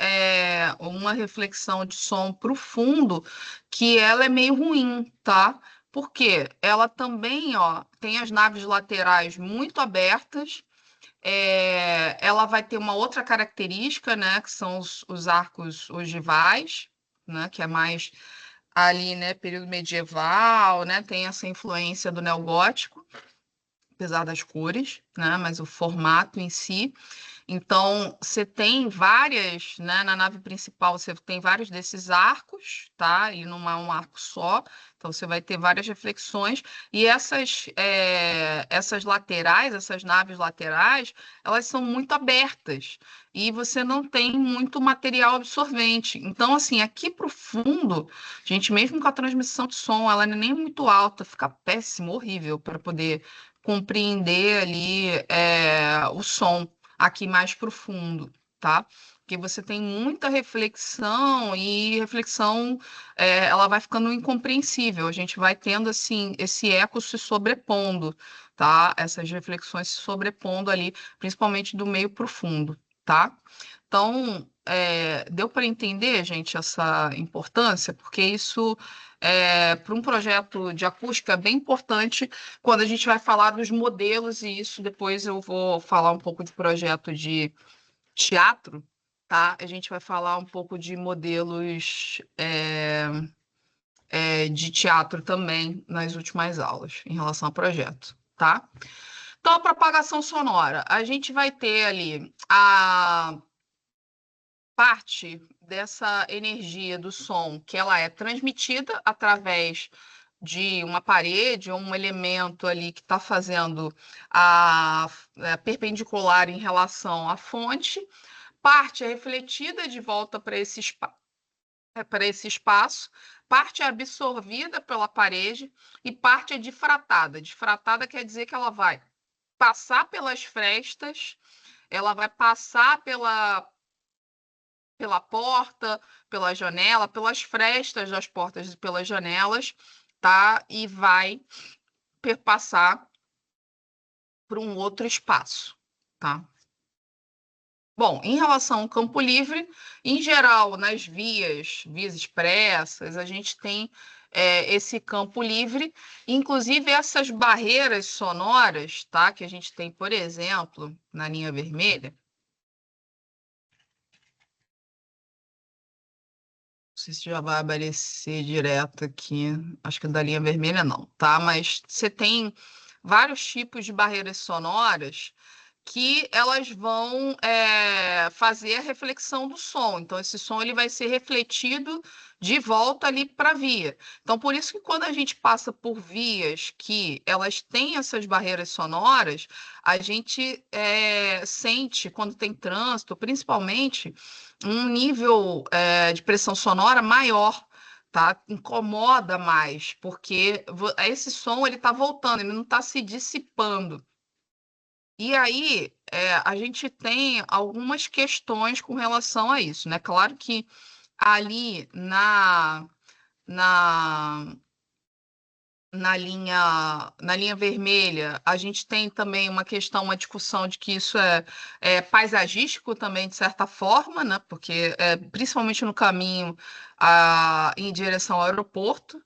Speaker 1: uma reflexão de som profundo que ela é meio ruim, tá? Porque ela também, ó, tem as naves laterais muito abertas, ela vai ter uma outra característica, né, que são os arcos ogivais, né, que é mais ali, né, período medieval, né, tem essa influência do neogótico, apesar das cores, né, mas o formato em si. Então, você tem várias, né, na nave principal, você tem vários desses arcos, tá? E não é um arco só, então você vai ter várias reflexões, e essas laterais, essas naves laterais, elas são muito abertas, e você não tem muito material absorvente. Então, assim, aqui para o fundo, gente, mesmo com a transmissão de som, ela não é nem muito alta, fica péssimo, horrível para poder compreender ali o som aqui mais profundo, tá? Porque você tem muita reflexão e reflexão ela vai ficando incompreensível. A gente vai tendo assim esse eco se sobrepondo, tá? Essas reflexões se sobrepondo ali, principalmente do meio profundo, tá? Então, deu para entender, gente, essa importância, porque isso para um projeto de acústica é bem importante quando a gente vai falar dos modelos, e isso depois eu vou falar um pouco de projeto de teatro, tá? A gente vai falar um pouco de modelos de teatro também nas últimas aulas, em relação ao projeto, tá? Então, a propagação sonora, a gente vai ter ali a parte dessa energia do som que ela é transmitida através de uma parede ou um elemento ali que está fazendo a perpendicular em relação à fonte, parte é refletida de volta para esse espaço, parte é absorvida pela parede e parte é difratada. Difratada quer dizer que ela vai passar pelas frestas, ela vai passar pela porta, pela janela, pelas frestas das portas e pelas janelas, tá? E vai perpassar para um outro espaço, tá? Bom, em relação ao campo livre, em geral, nas vias expressas, a gente tem esse campo livre, inclusive essas barreiras sonoras, tá? Que a gente tem, por exemplo, na linha vermelha. Não sei se já vai aparecer direto aqui, acho que da linha vermelha não, tá? Mas você tem vários tipos de barreiras sonoras que elas vão fazer a reflexão do som. Então, esse som ele vai ser refletido de volta ali para a via. Então, por isso que quando a gente passa por vias que elas têm essas barreiras sonoras, a gente sente, quando tem trânsito, principalmente, um nível de pressão sonora maior. Tá? Incomoda mais, porque esse som ele está voltando, ele não está se dissipando. E aí, a gente tem algumas questões com relação a isso, né? Claro que ali na, na linha vermelha, a gente tem também uma questão, uma discussão de que isso é paisagístico também, de certa forma, né? Porque, principalmente no caminho em direção ao aeroporto.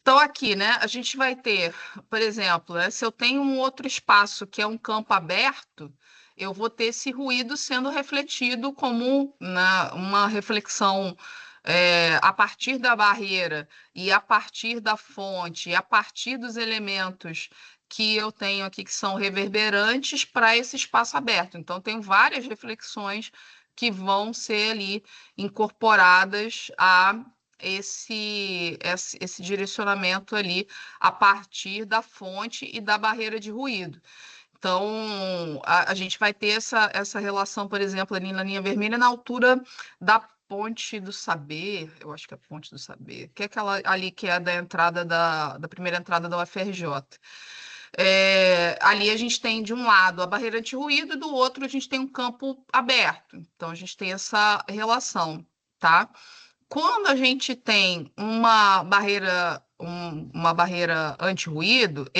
Speaker 1: Então, aqui, né, a gente vai ter, por exemplo, né, se eu tenho um outro espaço que é um campo aberto, eu vou ter esse ruído sendo refletido como uma reflexão a partir da barreira e a partir da fonte, e a partir dos elementos que eu tenho aqui que são reverberantes para esse espaço aberto. Então, tem várias reflexões que vão ser ali incorporadas a esse direcionamento ali a partir da fonte e da barreira de ruído. Então, a gente vai ter essa relação, por exemplo, ali na linha vermelha, na altura Ponte do Saber, eu acho que é Ponte do Saber, que é aquela ali que é da entrada da primeira entrada da UFRJ. Ali a gente tem de um lado a barreira anti-ruído e do outro a gente tem um campo aberto. Então a gente tem essa relação, tá? Quando a gente tem uma barreira anti-ruído,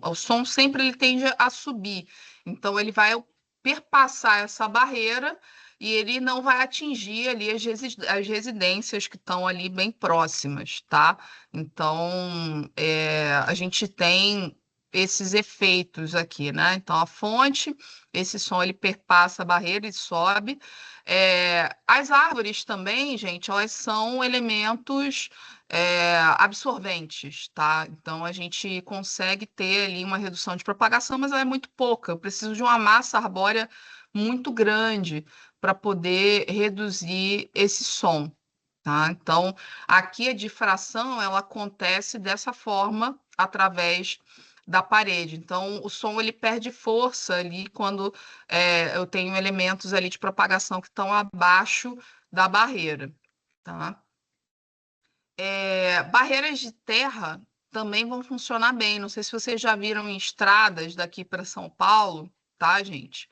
Speaker 1: o som sempre ele tende a subir. Então ele vai perpassar essa barreira e ele não vai atingir ali as residências que estão ali bem próximas, tá? Então a gente tem esses efeitos aqui, né? Então a fonte, esse som ele perpassa a barreira e sobe. As árvores também, gente, elas são elementos absorventes, tá? Então a gente consegue ter ali uma redução de propagação, mas ela é muito pouca. Eu preciso de uma massa arbórea muito grande para poder reduzir esse som, tá? Então aqui a difração ela acontece dessa forma através da parede. Então o som ele perde força ali quando eu tenho elementos ali de propagação que estão abaixo da barreira, tá? Barreiras de terra também vão funcionar bem. Não sei se vocês já viram em estradas daqui para São Paulo, tá, gente?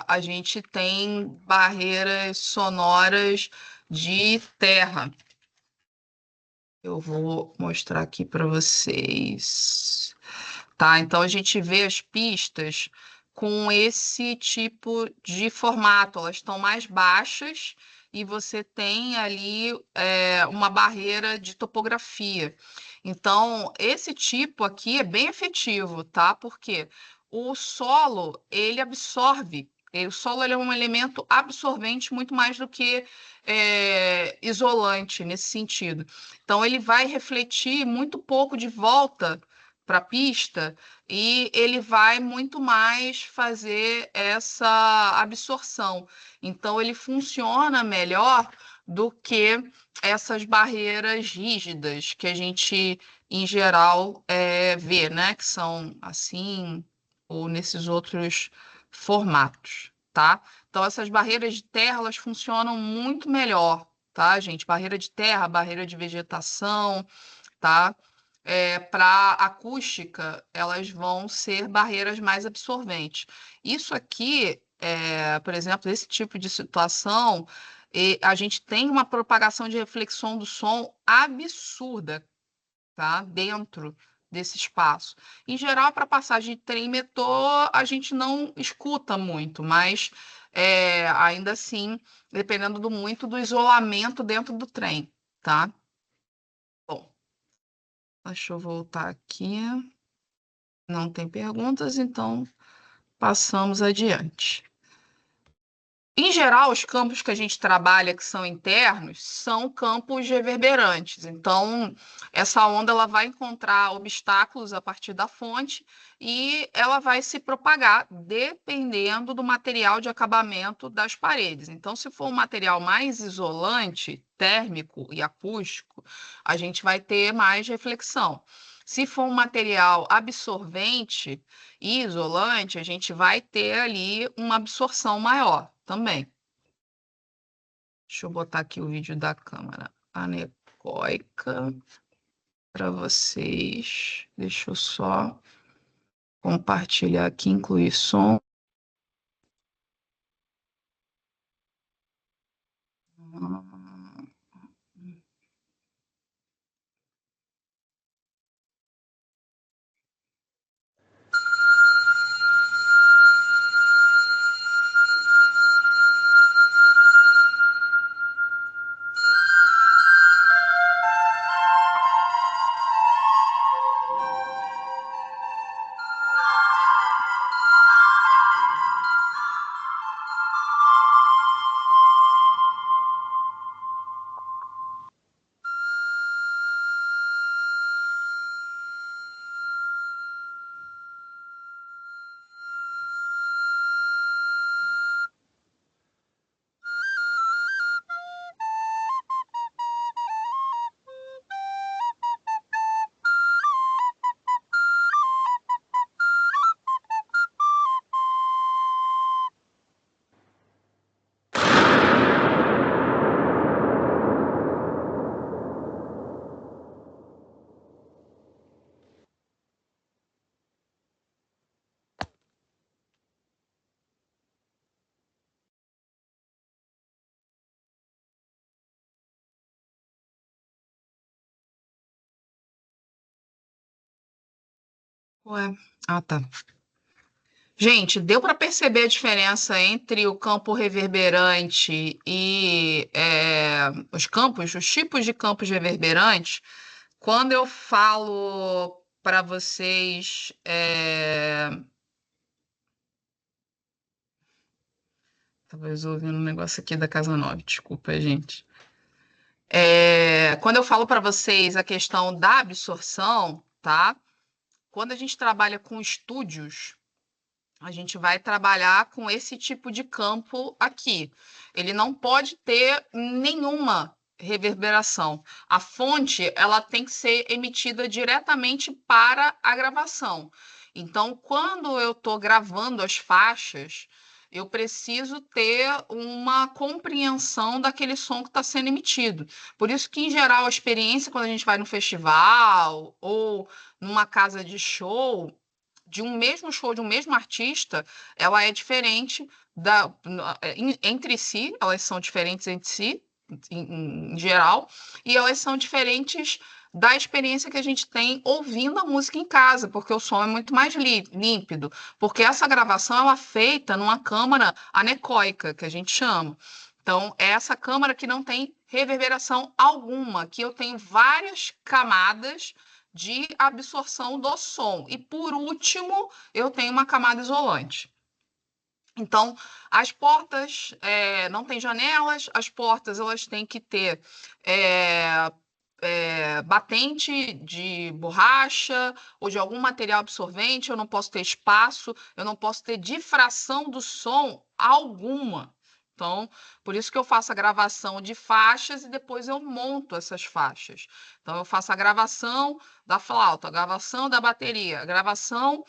Speaker 1: A gente tem barreiras sonoras de terra. Eu vou mostrar aqui para vocês. Tá, então a gente vê as pistas com esse tipo de formato, elas estão mais baixas e você tem ali uma barreira de topografia. Então, esse tipo aqui é bem efetivo, tá? Porque o solo, ele absorve. O solo ele é um elemento absorvente muito mais do que isolante nesse sentido. Então, ele vai refletir muito pouco de volta para a pista e ele vai muito mais fazer essa absorção. Então, ele funciona melhor do que essas barreiras rígidas que a gente, em geral, vê, né? Que são assim ou nesses outros formatos, tá? Então, essas barreiras de terra, elas funcionam muito melhor, tá, gente? Barreira de terra, barreira de vegetação, tá? Para acústica, elas vão ser barreiras mais absorventes. Isso aqui, por exemplo, esse tipo de situação, a gente tem uma propagação de reflexão do som absurda, tá? Dentro desse espaço. Em geral, para passagem de trem e metrô, a gente não escuta muito, mas ainda assim, dependendo muito do isolamento dentro do trem, tá? Bom, deixa eu voltar aqui. Não tem perguntas, então passamos adiante. Em geral, os campos que a gente trabalha que são internos são campos reverberantes. Então, essa onda ela vai encontrar obstáculos a partir da fonte e ela vai se propagar dependendo do material de acabamento das paredes. Então, se for um material mais isolante, térmico e acústico, a gente vai ter mais reflexão. Se for um material absorvente e isolante, a gente vai ter ali uma absorção maior também. Deixa eu botar aqui o vídeo da câmara anecoica para vocês. Deixa eu só compartilhar aqui, incluir som. Ué. Ah, tá. Gente, deu para perceber a diferença entre o campo reverberante e os tipos de campos reverberantes? Quando eu falo para vocês, tava resolvendo um negócio aqui da Casa Nova, desculpa, gente. Quando eu falo para vocês a questão da absorção, tá? Quando a gente trabalha com estúdios, a gente vai trabalhar com esse tipo de campo aqui. Ele não pode ter nenhuma reverberação. A fonte, ela tem que ser emitida diretamente para a gravação. Então, quando eu estou gravando as faixas, eu preciso ter uma compreensão daquele som que está sendo emitido. Por isso que, em geral, a experiência quando a gente vai no festival ou numa casa de show, de um mesmo show, de um mesmo artista, ela é diferente entre si, elas são diferentes entre si, em geral, e elas são diferentes da experiência que a gente tem ouvindo a música em casa, porque o som é muito mais límpido, porque essa gravação ela é feita numa câmara anecoica, que a gente chama. Então, é essa câmara que não tem reverberação alguma, que eu tenho várias camadas de absorção do som. E por último, eu tenho uma camada isolante. Então, as portas não têm janelas, as portas elas têm que ter batente de borracha ou de algum material absorvente, eu não posso ter espaço, eu não posso ter difração do som alguma. Então, por isso que eu faço a gravação de faixas e depois eu monto essas faixas. Então, eu faço a gravação da flauta, a gravação da bateria, a gravação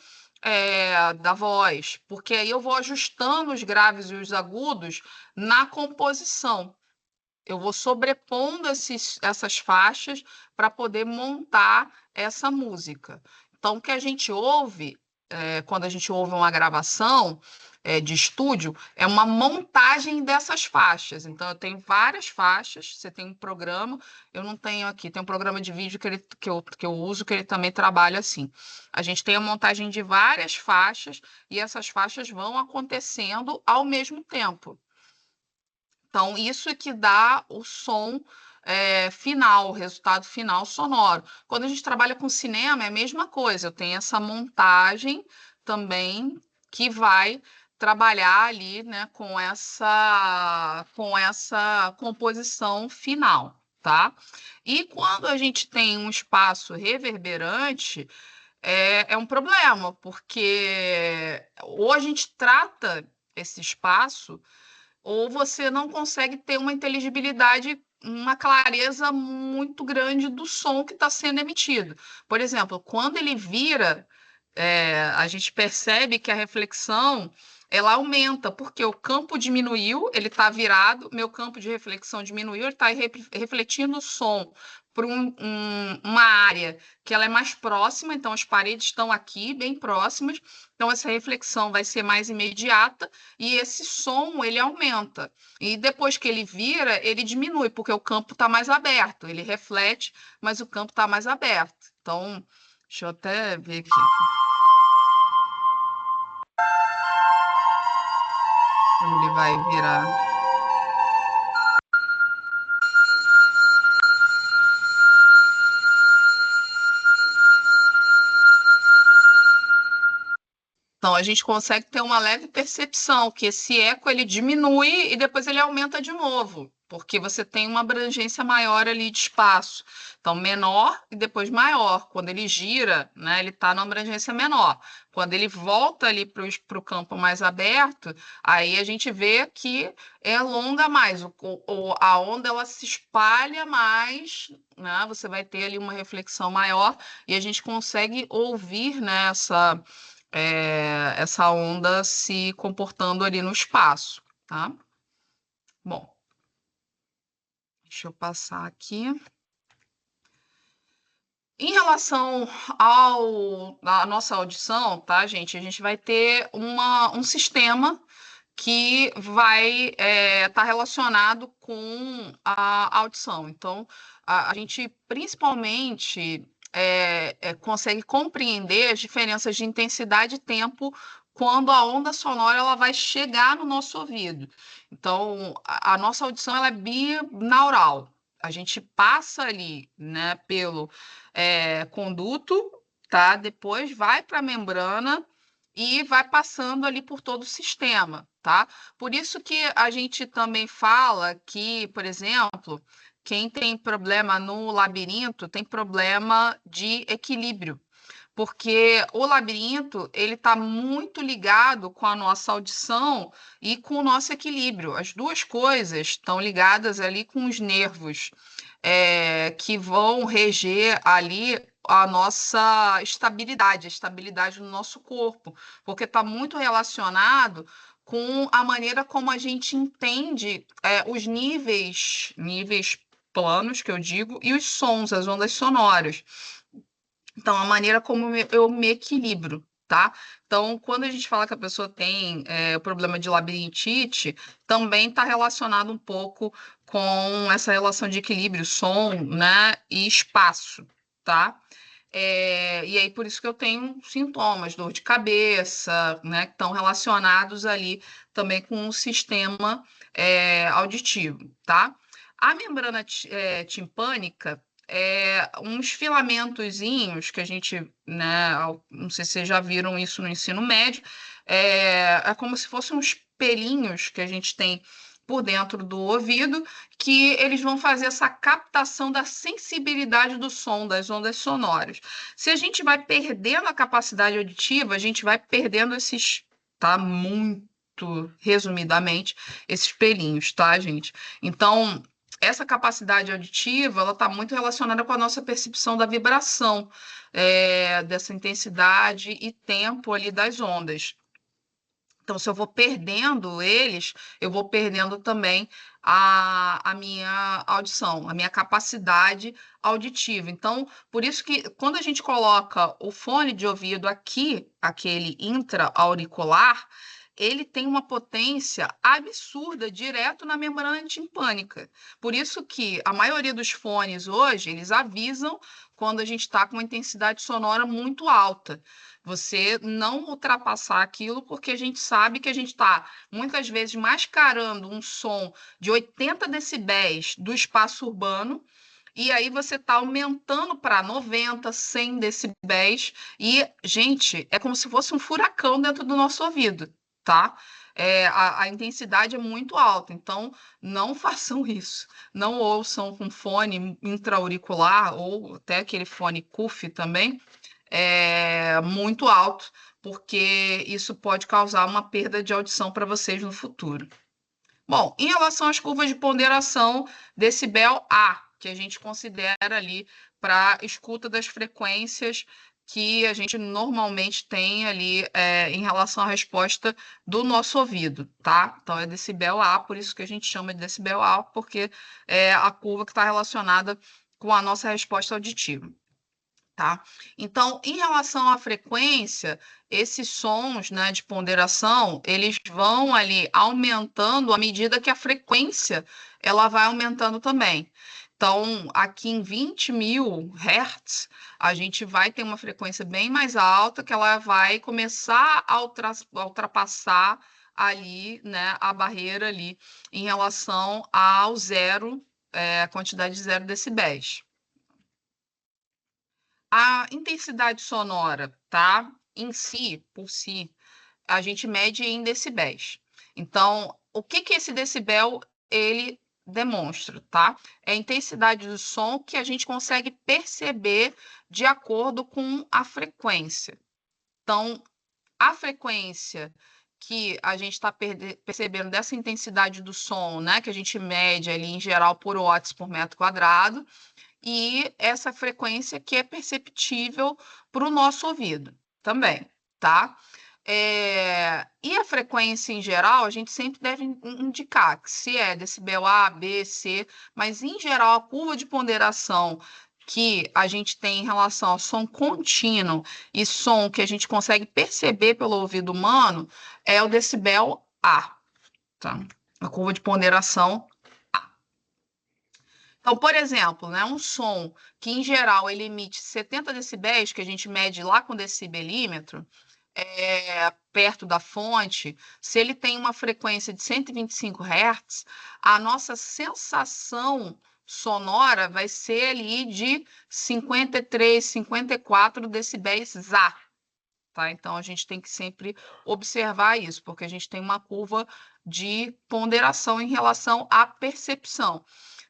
Speaker 1: da voz, porque aí eu vou ajustando os graves e os agudos na composição. Eu vou sobrepondo essas faixas para poder montar essa música. Então, o que a gente ouve, quando a gente ouve uma gravação de estúdio, é uma montagem dessas faixas. Então, eu tenho várias faixas, você tem um programa, eu não tenho aqui, tem um programa de vídeo que eu uso, que ele também trabalha assim. A gente tem a montagem de várias faixas e essas faixas vão acontecendo ao mesmo tempo. Então, isso é que dá o som final, o resultado final sonoro. Quando a gente trabalha com cinema, é a mesma coisa. Eu tenho essa montagem também que vai trabalhar ali, né, com essa composição final, tá? E quando a gente tem um espaço reverberante, é um problema, porque ou a gente trata esse espaço ou você não consegue ter uma inteligibilidade, uma clareza muito grande do som que está sendo emitido. Por exemplo, quando ele vira, a gente percebe que a reflexão ela aumenta, porque o campo diminuiu, ele está virado, meu campo de reflexão diminuiu, ele está refletindo o som para uma área que ela é mais próxima, então as paredes estão aqui, bem próximas, então essa reflexão vai ser mais imediata e esse som ele aumenta. E depois que ele vira, ele diminui, porque o campo está mais aberto, ele reflete, mas o campo está mais aberto. Então, deixa eu até ver aqui. Quando ele vai virar. Então, a gente consegue ter uma leve percepção que esse eco ele diminui e depois ele aumenta de novo, porque você tem uma abrangência maior ali de espaço. Então, menor e depois maior. Quando ele gira, né, ele está numa abrangência menor. Quando ele volta ali para o campo mais aberto, aí a gente vê que alonga mais, a onda ela se espalha mais, né? Você vai ter ali uma reflexão maior e a gente consegue ouvir, né, essa onda se comportando ali no espaço, tá? Bom, deixa eu passar aqui. Em relação à nossa audição, tá, gente? A gente vai ter um sistema que vai estar relacionado com a audição. Então, a gente principalmente consegue compreender as diferenças de intensidade e tempo quando a onda sonora ela vai chegar no nosso ouvido. Então, a nossa audição ela é binaural. A gente passa ali, né, pelo conduto, tá? Depois vai para a membrana e vai passando ali por todo o sistema, tá? Por isso que a gente também fala que, por exemplo, quem tem problema no labirinto tem problema de equilíbrio, porque o labirinto ele está muito ligado com a nossa audição e com o nosso equilíbrio. As duas coisas estão ligadas ali com os nervos que vão reger ali a nossa estabilidade, a estabilidade do nosso corpo, porque está muito relacionado com a maneira como a gente entende os níveis planos, que eu digo, e os sons, as ondas sonoras. Então, a maneira como eu me equilibro, tá? Então, quando a gente fala que a pessoa tem o problema de labirintite, também está relacionado um pouco com essa relação de equilíbrio, som, né, e espaço, tá? E aí, por isso que eu tenho sintomas, dor de cabeça, né, que estão relacionados ali também com o sistema auditivo, tá? A membrana timpânica uns filamentozinhos que a gente, né, não sei se vocês já viram isso no ensino médio, é como se fossem uns pelinhos que a gente tem por dentro do ouvido, que eles vão fazer essa captação da sensibilidade do som, das ondas sonoras. Se a gente vai perdendo a capacidade auditiva, a gente vai perdendo esses, tá? Muito resumidamente, esses pelinhos, tá, gente? Então, essa capacidade auditiva, ela está muito relacionada com a nossa percepção da vibração, dessa intensidade e tempo ali das ondas. Então, se eu vou perdendo eles, eu vou perdendo também a minha audição, a minha capacidade auditiva. Então, por isso que quando a gente coloca o fone de ouvido aqui, aquele intra-auricular, ele tem uma potência absurda direto na membrana timpânica. Por isso que a maioria dos fones hoje, eles avisam quando a gente está com uma intensidade sonora muito alta. Você não ultrapassar aquilo, porque a gente sabe que a gente está, muitas vezes, mascarando um som de 80 decibéis do espaço urbano, e aí você está aumentando para 90, 100 decibéis, e, gente, é como se fosse um furacão dentro do nosso ouvido, tá? A intensidade é muito alta, então não façam isso. Não ouçam com fone intra-auricular ou até aquele fone cuff também, muito alto, porque isso pode causar uma perda de audição para vocês no futuro. Bom, em relação às curvas de ponderação, decibel A, que a gente considera ali para escuta das frequências que a gente normalmente tem ali em relação à resposta do nosso ouvido, tá? Então, é decibel A, por isso que a gente chama de decibel A, porque é a curva que está relacionada com a nossa resposta auditiva. Tá? Então, em relação à frequência, esses sons, né, de ponderação, eles vão ali aumentando à medida que a frequência ela vai aumentando também. Então, aqui em 20.000 Hz, a gente vai ter uma frequência bem mais alta, que ela vai começar a ultrapassar ali, né, a barreira ali em relação ao zero, a quantidade de 0 decibéis. A intensidade sonora, tá? Em si, por si, a gente mede em decibéis. Então, o que que esse decibel ele demonstra, tá? É a intensidade do som que a gente consegue perceber de acordo com a frequência. Então, a frequência que a gente está percebendo dessa intensidade do som, né, que a gente mede ali em geral por watts por metro quadrado, e essa frequência que é perceptível para o nosso ouvido também, tá? E a frequência em geral, a gente sempre deve indicar que se é decibel A, B, C, mas em geral a curva de ponderação que a gente tem em relação ao som contínuo e som que a gente consegue perceber pelo ouvido humano é o decibel A, tá? A curva de ponderação. Então, por exemplo, né, um som que, em geral, ele emite 70 decibéis, que a gente mede lá com decibelímetro, perto da fonte, se ele tem uma frequência de 125 Hz, a nossa sensação sonora vai ser ali de 53, 54 decibéis A. Tá? Então, a gente tem que sempre observar isso, porque a gente tem uma curva de ponderação em relação à percepção.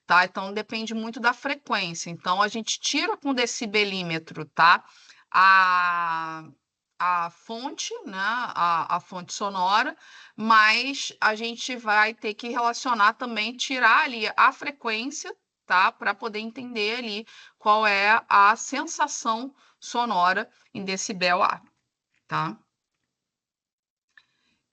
Speaker 1: Tá? Então, depende muito da frequência. Então, a gente tira com decibelímetro, tá? A, a fonte, né? A fonte sonora, mas a gente vai ter que relacionar também, tirar ali a frequência, tá? Para poder entender ali qual é a sensação sonora em decibel A, tá?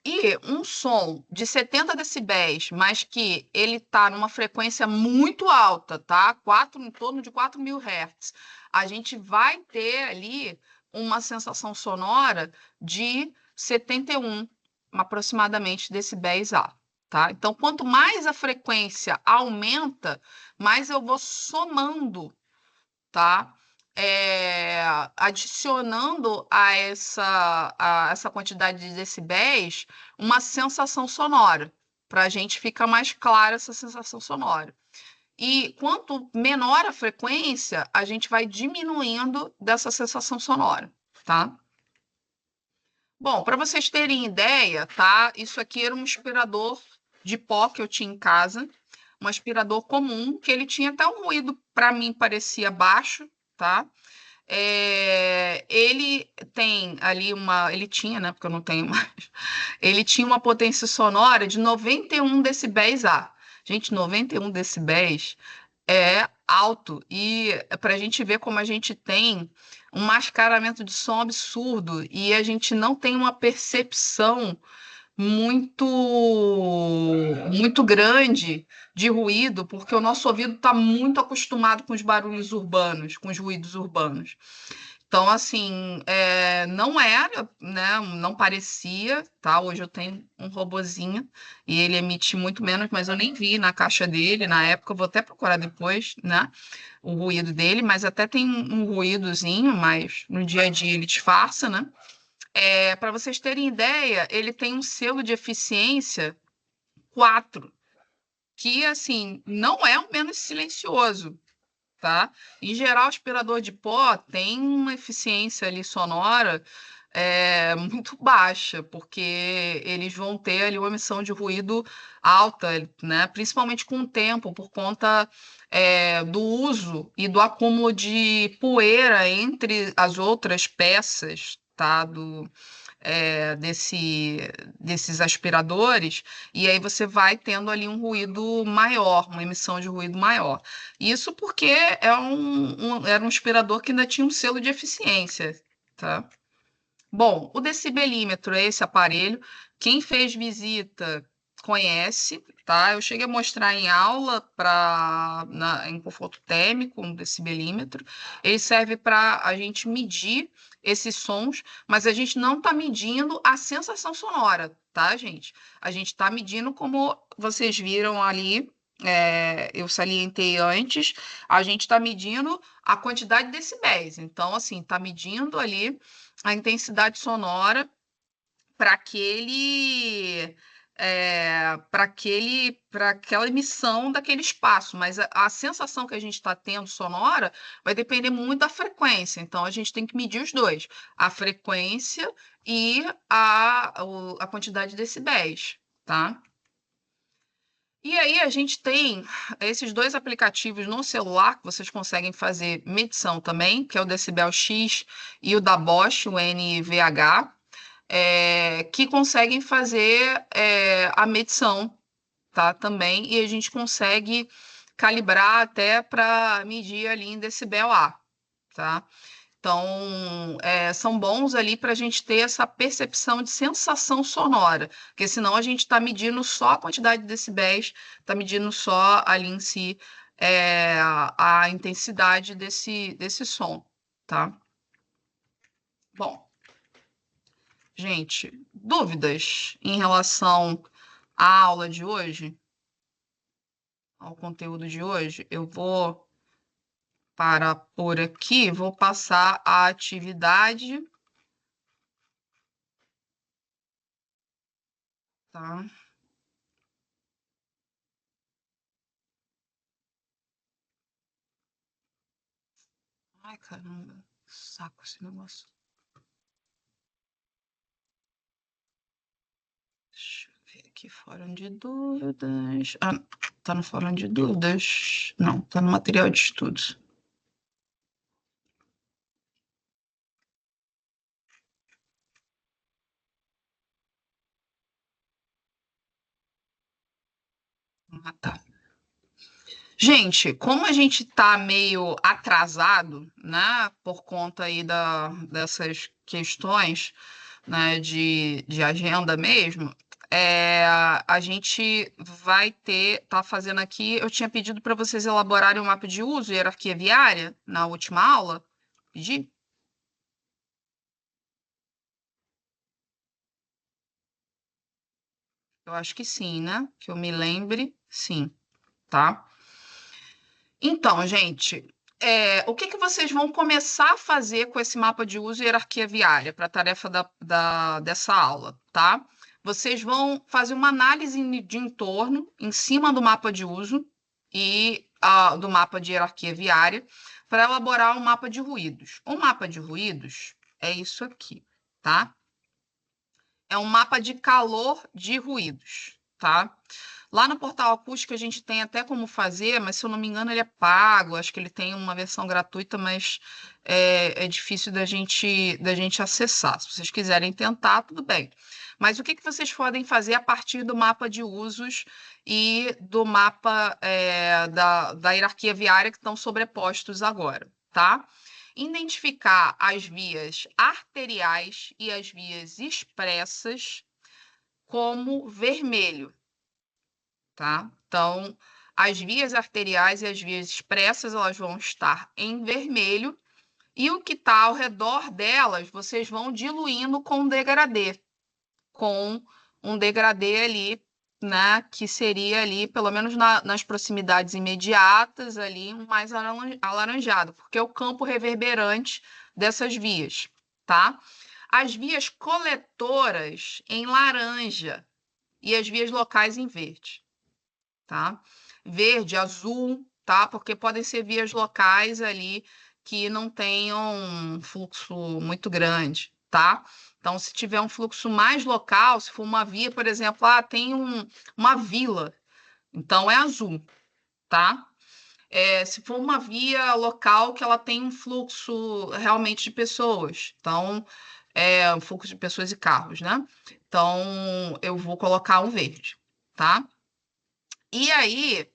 Speaker 1: E um som de 70 decibéis, mas que ele está numa frequência muito alta, tá? Em torno de 4.000 Hz, a gente vai ter ali uma sensação sonora de 71, aproximadamente, decibéis A, tá? Então, quanto mais a frequência aumenta, mais eu vou somando, tá? Adicionando a essa quantidade de decibéis uma sensação sonora, para a gente ficar mais clara essa sensação sonora. E quanto menor a frequência, a gente vai diminuindo dessa sensação sonora, tá? Bom, para vocês terem ideia, tá? Isso aqui era um aspirador de pó que eu tinha em casa, um aspirador comum, que ele tinha até um ruído, para mim, parecia baixo, tá? Ele tem ali ele tinha, né, porque eu não tenho mais, ele tinha uma potência sonora de 91 decibéis A. Gente, 91 decibéis é alto, e para a gente ver como a gente tem um mascaramento de som absurdo, e a gente não tem uma percepção muito muito grande de ruído, porque o nosso ouvido está muito acostumado com os barulhos urbanos, com os ruídos urbanos. Então, assim, não era, né? Não parecia, tá? Hoje eu tenho um robozinho e ele emite muito menos, mas eu nem vi na caixa dele na época. Eu vou até procurar depois, né? O ruído dele, mas até tem um ruídozinho, mas no dia a dia ele disfarça, né? Para vocês terem ideia, ele tem um selo de eficiência 4, que, assim, não é o menos silencioso, tá? Em geral, o aspirador de pó tem uma eficiência ali sonora muito baixa, porque eles vão ter ali uma emissão de ruído alta, né? Principalmente com o tempo, por conta do uso e do acúmulo de poeira entre as outras peças, tá? Desses aspiradores, e aí você vai tendo ali um ruído maior, uma emissão de ruído maior. Isso porque era um aspirador que ainda tinha um selo de eficiência, tá? Bom, o decibelímetro é esse aparelho. Quem fez visita conhece, tá? Eu cheguei a mostrar em aula em conforto térmico, um decibelímetro. Ele serve para a gente medir esses sons, mas a gente não está medindo a sensação sonora, tá, gente? A gente está medindo, como vocês viram ali, eu salientei antes, a gente está medindo a quantidade de decibéis. Então, assim, está medindo ali a intensidade sonora para para aquela emissão daquele espaço, mas a sensação que a gente está tendo sonora vai depender muito da frequência, então a gente tem que medir os dois, a frequência e a quantidade de decibéis, tá? E aí a gente tem esses dois aplicativos no celular que vocês conseguem fazer medição também, que é o Decibel X e o da Bosch, o NVH, que conseguem fazer a medição, tá? Também, e a gente consegue calibrar até para medir ali em decibel A, tá? Então, são bons ali para a gente ter essa percepção de sensação sonora, porque senão a gente está medindo só a quantidade de decibéis, está medindo só ali em si a intensidade desse som, tá? Bom, gente, dúvidas em relação à aula de hoje? ao conteúdo de hoje, eu vou parar por aqui, vou passar a atividade, tá? Ai, caramba, saco esse negócio. Deixa eu ver aqui, fórum de dúvidas. Ah, tá no fórum de dúvidas? Não, tá no material de estudos. Ah, tá. Gente, como a gente está meio atrasado, né, por conta aí dessas questões, né, de agenda mesmo, a gente vai tá fazendo aqui, eu tinha pedido para vocês elaborarem um mapa de uso e hierarquia viária na última aula, pedi? Eu acho que sim, né, que eu me lembre, sim, tá? Então, gente, o que que vocês vão começar a fazer com esse mapa de uso e hierarquia viária para a tarefa dessa aula, tá? Vocês vão fazer uma análise de entorno em cima do mapa de uso e do mapa de hierarquia viária para elaborar um mapa de ruídos. O mapa de ruídos é isso aqui, tá? É um mapa de calor de ruídos, tá? Lá no portal acústico a gente tem até como fazer, mas se eu não me engano ele é pago, acho que ele tem uma versão gratuita, mas é difícil da gente acessar. Se vocês quiserem tentar, tudo bem. Mas o que que vocês podem fazer a partir do mapa de usos e do mapa da hierarquia viária que estão sobrepostos agora, tá? Identificar as vias arteriais e as vias expressas como vermelho, tá? Então, as vias arteriais e as vias expressas, elas vão estar em vermelho, e o que está ao redor delas, vocês vão diluindo com degradê, com um degradê ali, né, que seria ali, pelo menos nas proximidades imediatas, ali, um mais alaranjado, porque é o campo reverberante dessas vias, tá? As vias coletoras em laranja e as vias locais em verde, tá? Verde, azul, tá? Porque podem ser vias locais ali que não tenham um fluxo muito grande, tá? Então, se tiver um fluxo mais local, se for uma via, por exemplo, tem uma vila, então é azul, tá? Se for uma via local que ela tem um fluxo realmente de pessoas, então um fluxo de pessoas e carros, né? Então eu vou colocar um verde, tá? E aí,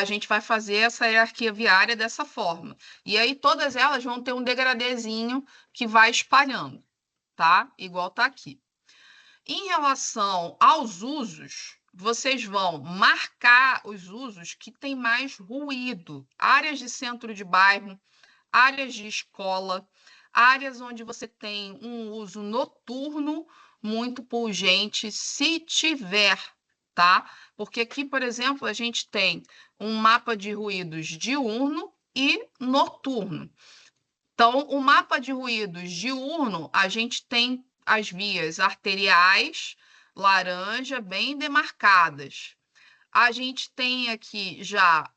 Speaker 1: a gente vai fazer essa hierarquia viária dessa forma. E aí, todas elas vão ter um degradezinho que vai espalhando, tá? Igual tá aqui. Em relação aos usos, vocês vão marcar os usos que têm mais ruído, áreas de centro de bairro, áreas de escola, áreas onde você tem um uso noturno muito pungente, se tiver, tá? Porque aqui, por exemplo, a gente tem um mapa de ruídos diurno e noturno. Então, o mapa de ruídos diurno, a gente tem as vias arteriais, laranja, bem demarcadas. A gente tem aqui já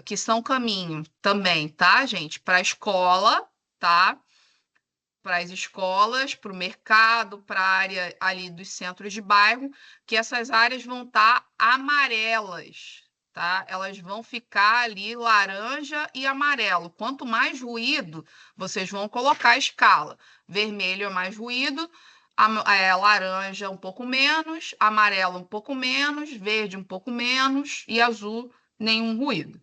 Speaker 1: que são caminho também, tá, gente? Para a escola, tá? Para as escolas, para o mercado, para a área ali dos centros de bairro, que essas áreas vão estar amarelas, tá? Elas vão ficar ali laranja e amarelo. Quanto mais ruído, vocês vão colocar a escala. Vermelho é mais ruído, laranja um pouco menos, amarelo um pouco menos, verde um pouco menos e azul nenhum ruído,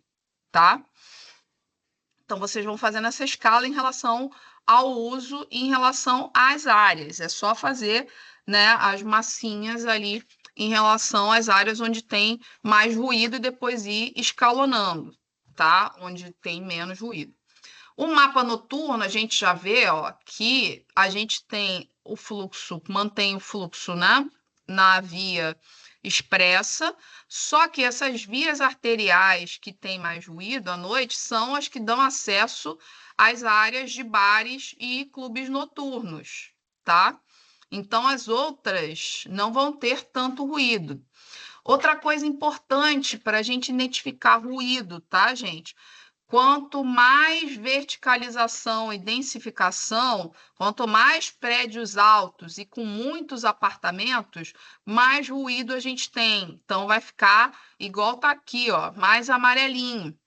Speaker 1: tá? Então, vocês vão fazendo essa escala em relação ao uso e em relação às áreas. É só fazer, né, as massinhas ali em relação às áreas onde tem mais ruído e depois ir escalonando, tá? Onde tem menos ruído. O mapa noturno, a gente já vê, ó, que a gente tem o fluxo, mantém o fluxo, né, na via expressa, só que essas vias arteriais que têm mais ruído à noite são as que dão acesso às áreas de bares e clubes noturnos, tá? Então, as outras não vão ter tanto ruído. Outra coisa importante para a gente identificar ruído, tá, gente? Quanto mais verticalização e densificação, quanto mais prédios altos e com muitos apartamentos, mais ruído a gente tem. Então, vai ficar igual tá aqui, ó, mais amarelinho.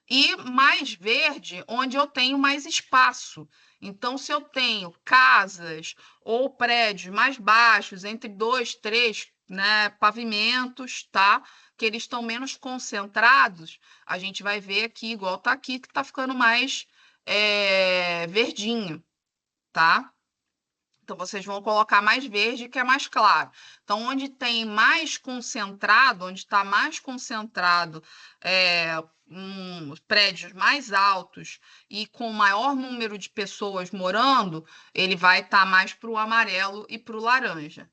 Speaker 1: E mais verde, onde eu tenho mais espaço. Então, se eu tenho casas ou prédios mais baixos, entre 2, 3, né, pavimentos, tá? Que eles estão menos concentrados, a gente vai ver aqui, igual tá aqui, que tá ficando mais verdinho, tá? Então, vocês vão colocar mais verde, que é mais claro. Então, onde tem mais concentrado, onde está mais concentrado prédios mais altos e com maior número de pessoas morando, ele vai estar mais para o amarelo e para o laranja.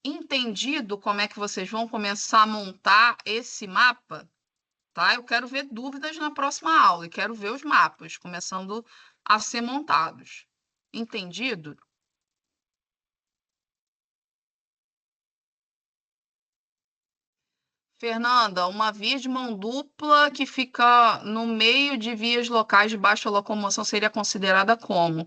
Speaker 1: Entendido como é que vocês vão começar a montar esse mapa? Tá? Eu quero ver dúvidas na próxima aula e quero ver os mapas começando a ser montados. Entendido? Fernanda, uma via de mão dupla que fica no meio de vias locais de baixa locomoção seria considerada como?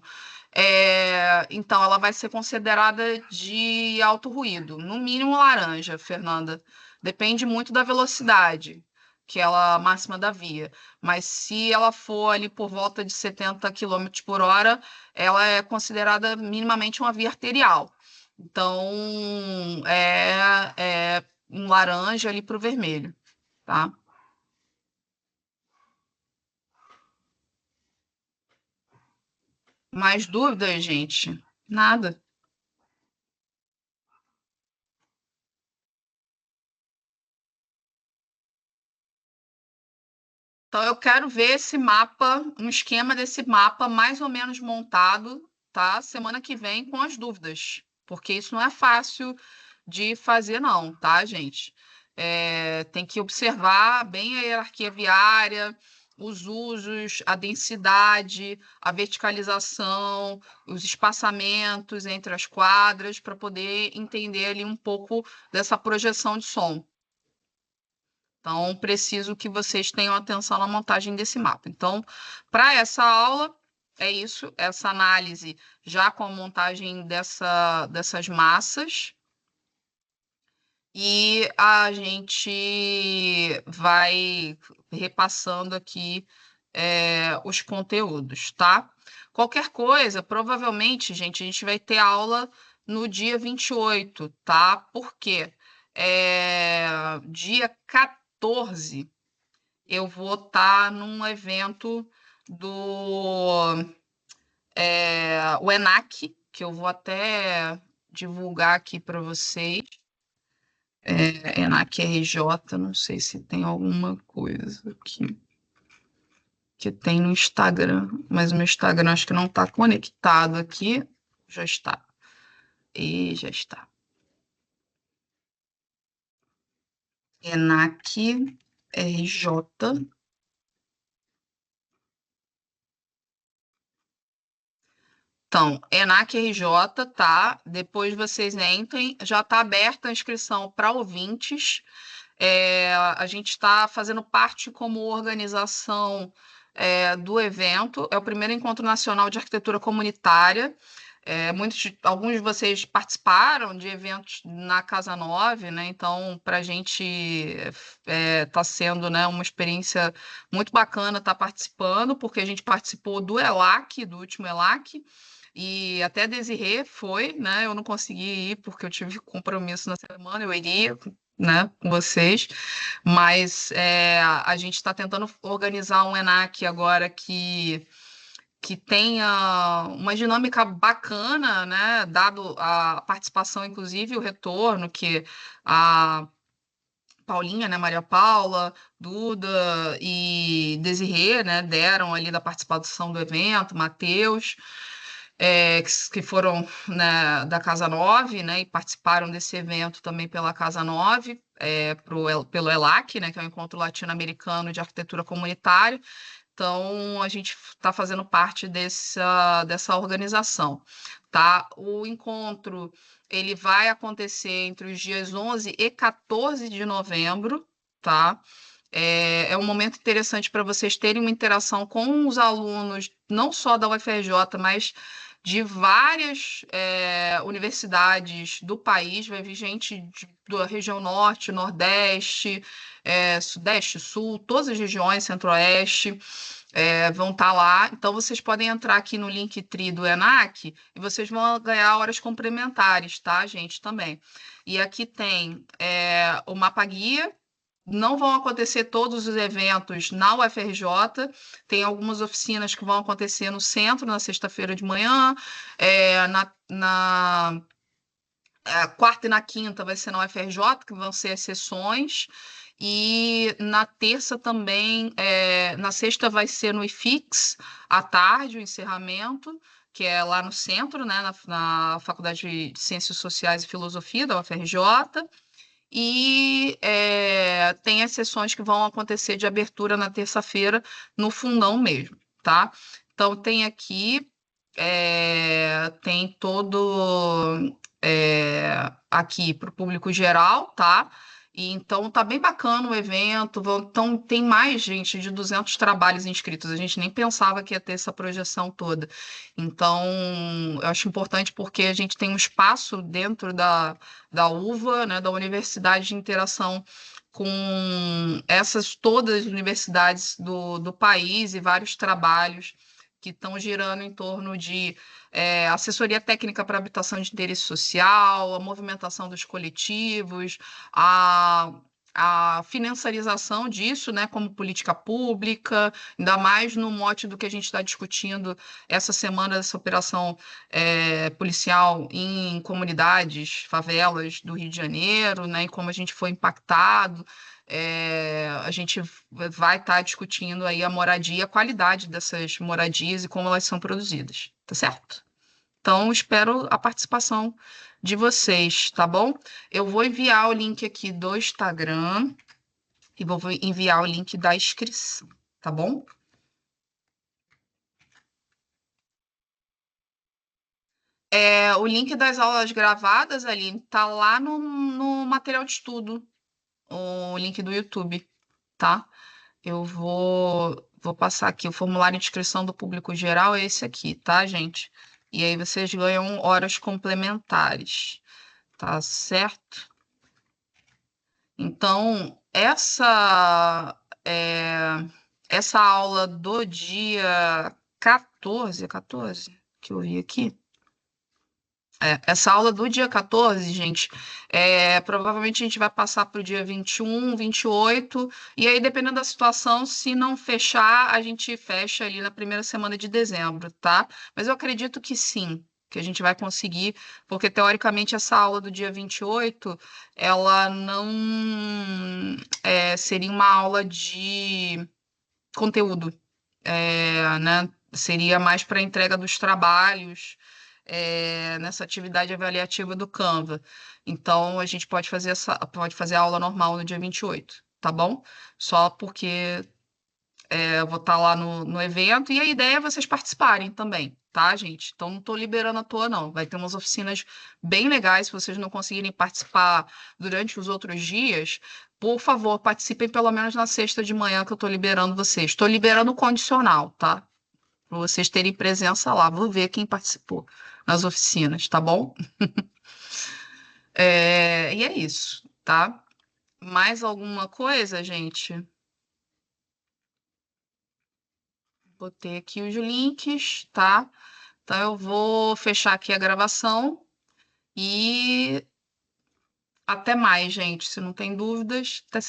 Speaker 1: Então, ela vai ser considerada de alto ruído, no mínimo laranja, Fernanda. Depende muito da velocidade, que é a máxima da via. Mas se ela for ali por volta de 70 quilômetros por hora, ela é considerada minimamente uma via arterial. Então, um laranja ali para o vermelho, tá? Mais dúvidas, gente? Nada. Então, eu quero ver esse mapa, um esquema desse mapa mais ou menos montado, tá? Semana que vem com as dúvidas, porque isso não é fácil de fazer, não, tá, gente? Tem que observar bem a hierarquia viária, os usos, a densidade, a verticalização, os espaçamentos entre as quadras, para poder entender ali um pouco dessa projeção de som. Então, preciso que vocês tenham atenção na montagem desse mapa. Então, para essa aula, é isso, essa análise já com a montagem dessas massas. E a gente vai repassando aqui os conteúdos, tá? Qualquer coisa, provavelmente, gente, a gente vai ter aula no dia 28, tá? Por quê? Dia 14 eu vou estar num evento do o ENAC, que eu vou até divulgar aqui para vocês. ENAC RJ, não sei se tem alguma coisa aqui que tem no Instagram, mas o meu Instagram acho que não está conectado aqui. Já está. E já está. ENAC RJ. Então, ENAC RJ, tá? Depois vocês entrem, já está aberta a inscrição para ouvintes. A gente está fazendo parte como organização do evento. É o primeiro encontro nacional de arquitetura comunitária. Alguns de vocês participaram de eventos na Casa 9, né? Então, para a gente está sendo, né, uma experiência muito bacana estar participando, porque a gente participou do ELAC, do último ELAC, e até Desirê foi, né? Eu não consegui ir porque eu tive compromisso na semana, eu iria, né, com vocês, mas a gente está tentando organizar um ENAC agora que tenha uma dinâmica bacana, né, dado a participação, inclusive o retorno que a Paulinha, né, Maria Paula, Duda e Desirê, né, deram ali da participação do evento, Matheus. que foram, né, da Casa 9, né, e participaram desse evento também pela Casa 9, pelo ELAC, né, que é o Encontro Latino-Americano de Arquitetura Comunitária. Então, a gente está fazendo parte dessa organização, tá? O encontro, ele vai acontecer entre os dias 11 e 14 de novembro, tá? É um momento interessante para vocês terem uma interação com os alunos, não só da UFRJ, mas de várias universidades do país. Vai vir gente da região norte, nordeste, sudeste, sul, todas as regiões, centro-oeste, vão estar lá. Então, vocês podem entrar aqui no Linktree do ENAC e vocês vão ganhar horas complementares, tá, gente, também. E aqui tem o mapa guia. Não vão acontecer todos os eventos na UFRJ, tem algumas oficinas que vão acontecer no centro, na sexta-feira de manhã, na quarta e na quinta vai ser na UFRJ, que vão ser as sessões, e na terça também, na sexta vai ser no IFIX, à tarde, o encerramento, que é lá no centro, né, na Faculdade de Ciências Sociais e Filosofia da UFRJ. E tem as sessões que vão acontecer de abertura na terça-feira, no fundão mesmo, tá? Então, tem aqui, tem todo aqui para o público geral, tá? E então tá bem bacana o evento. Então tem mais gente de 200 trabalhos inscritos. A gente nem pensava que ia ter essa projeção toda. Então eu acho importante porque a gente tem um espaço dentro da UVA, né, da Universidade de Interação com essas todas as universidades do país e vários trabalhos que estão girando em torno de assessoria técnica para habitação de interesse social, a movimentação dos coletivos, a financiarização disso, né, como política pública, ainda mais no mote do que a gente está discutindo essa semana, dessa operação policial em comunidades, favelas do Rio de Janeiro, né, e como a gente foi impactado. A gente vai estar discutindo aí a moradia, a qualidade dessas moradias e como elas são produzidas, tá certo? Então, espero a participação de vocês, tá bom? Eu vou enviar o link aqui do Instagram e vou enviar o link da inscrição, tá bom? O link das aulas gravadas ali tá lá no material de estudo, o link do YouTube, tá? Eu vou passar aqui. O formulário de inscrição do público geral é esse aqui, tá, gente? E aí vocês ganham horas complementares, tá certo? Então, essa aula do dia 14 que eu vi aqui. Essa aula do dia 14, gente, provavelmente a gente vai passar para o dia 21, 28, e aí, dependendo da situação, se não fechar, a gente fecha ali na primeira semana de dezembro, tá? Mas eu acredito que sim, que a gente vai conseguir, porque teoricamente essa aula do dia 28, ela não seria uma aula de conteúdo, né? Seria mais para a entrega dos trabalhos nessa atividade avaliativa do Canva. Então, a gente pode fazer a aula normal no dia 28, tá bom? Só porque eu vou estar lá no evento e a ideia é vocês participarem também, tá, gente? Então, não estou liberando à toa, não. Vai ter umas oficinas bem legais. Se vocês não conseguirem participar durante os outros dias, por favor, participem pelo menos na sexta de manhã que eu estou liberando vocês. Estou liberando o condicional, tá? Para vocês terem presença lá. Vou ver quem participou nas oficinas, tá bom? E é isso, tá? Mais alguma coisa, gente? Botei aqui os links, tá? Então eu vou fechar aqui a gravação e até mais, gente. Se não tem dúvidas, até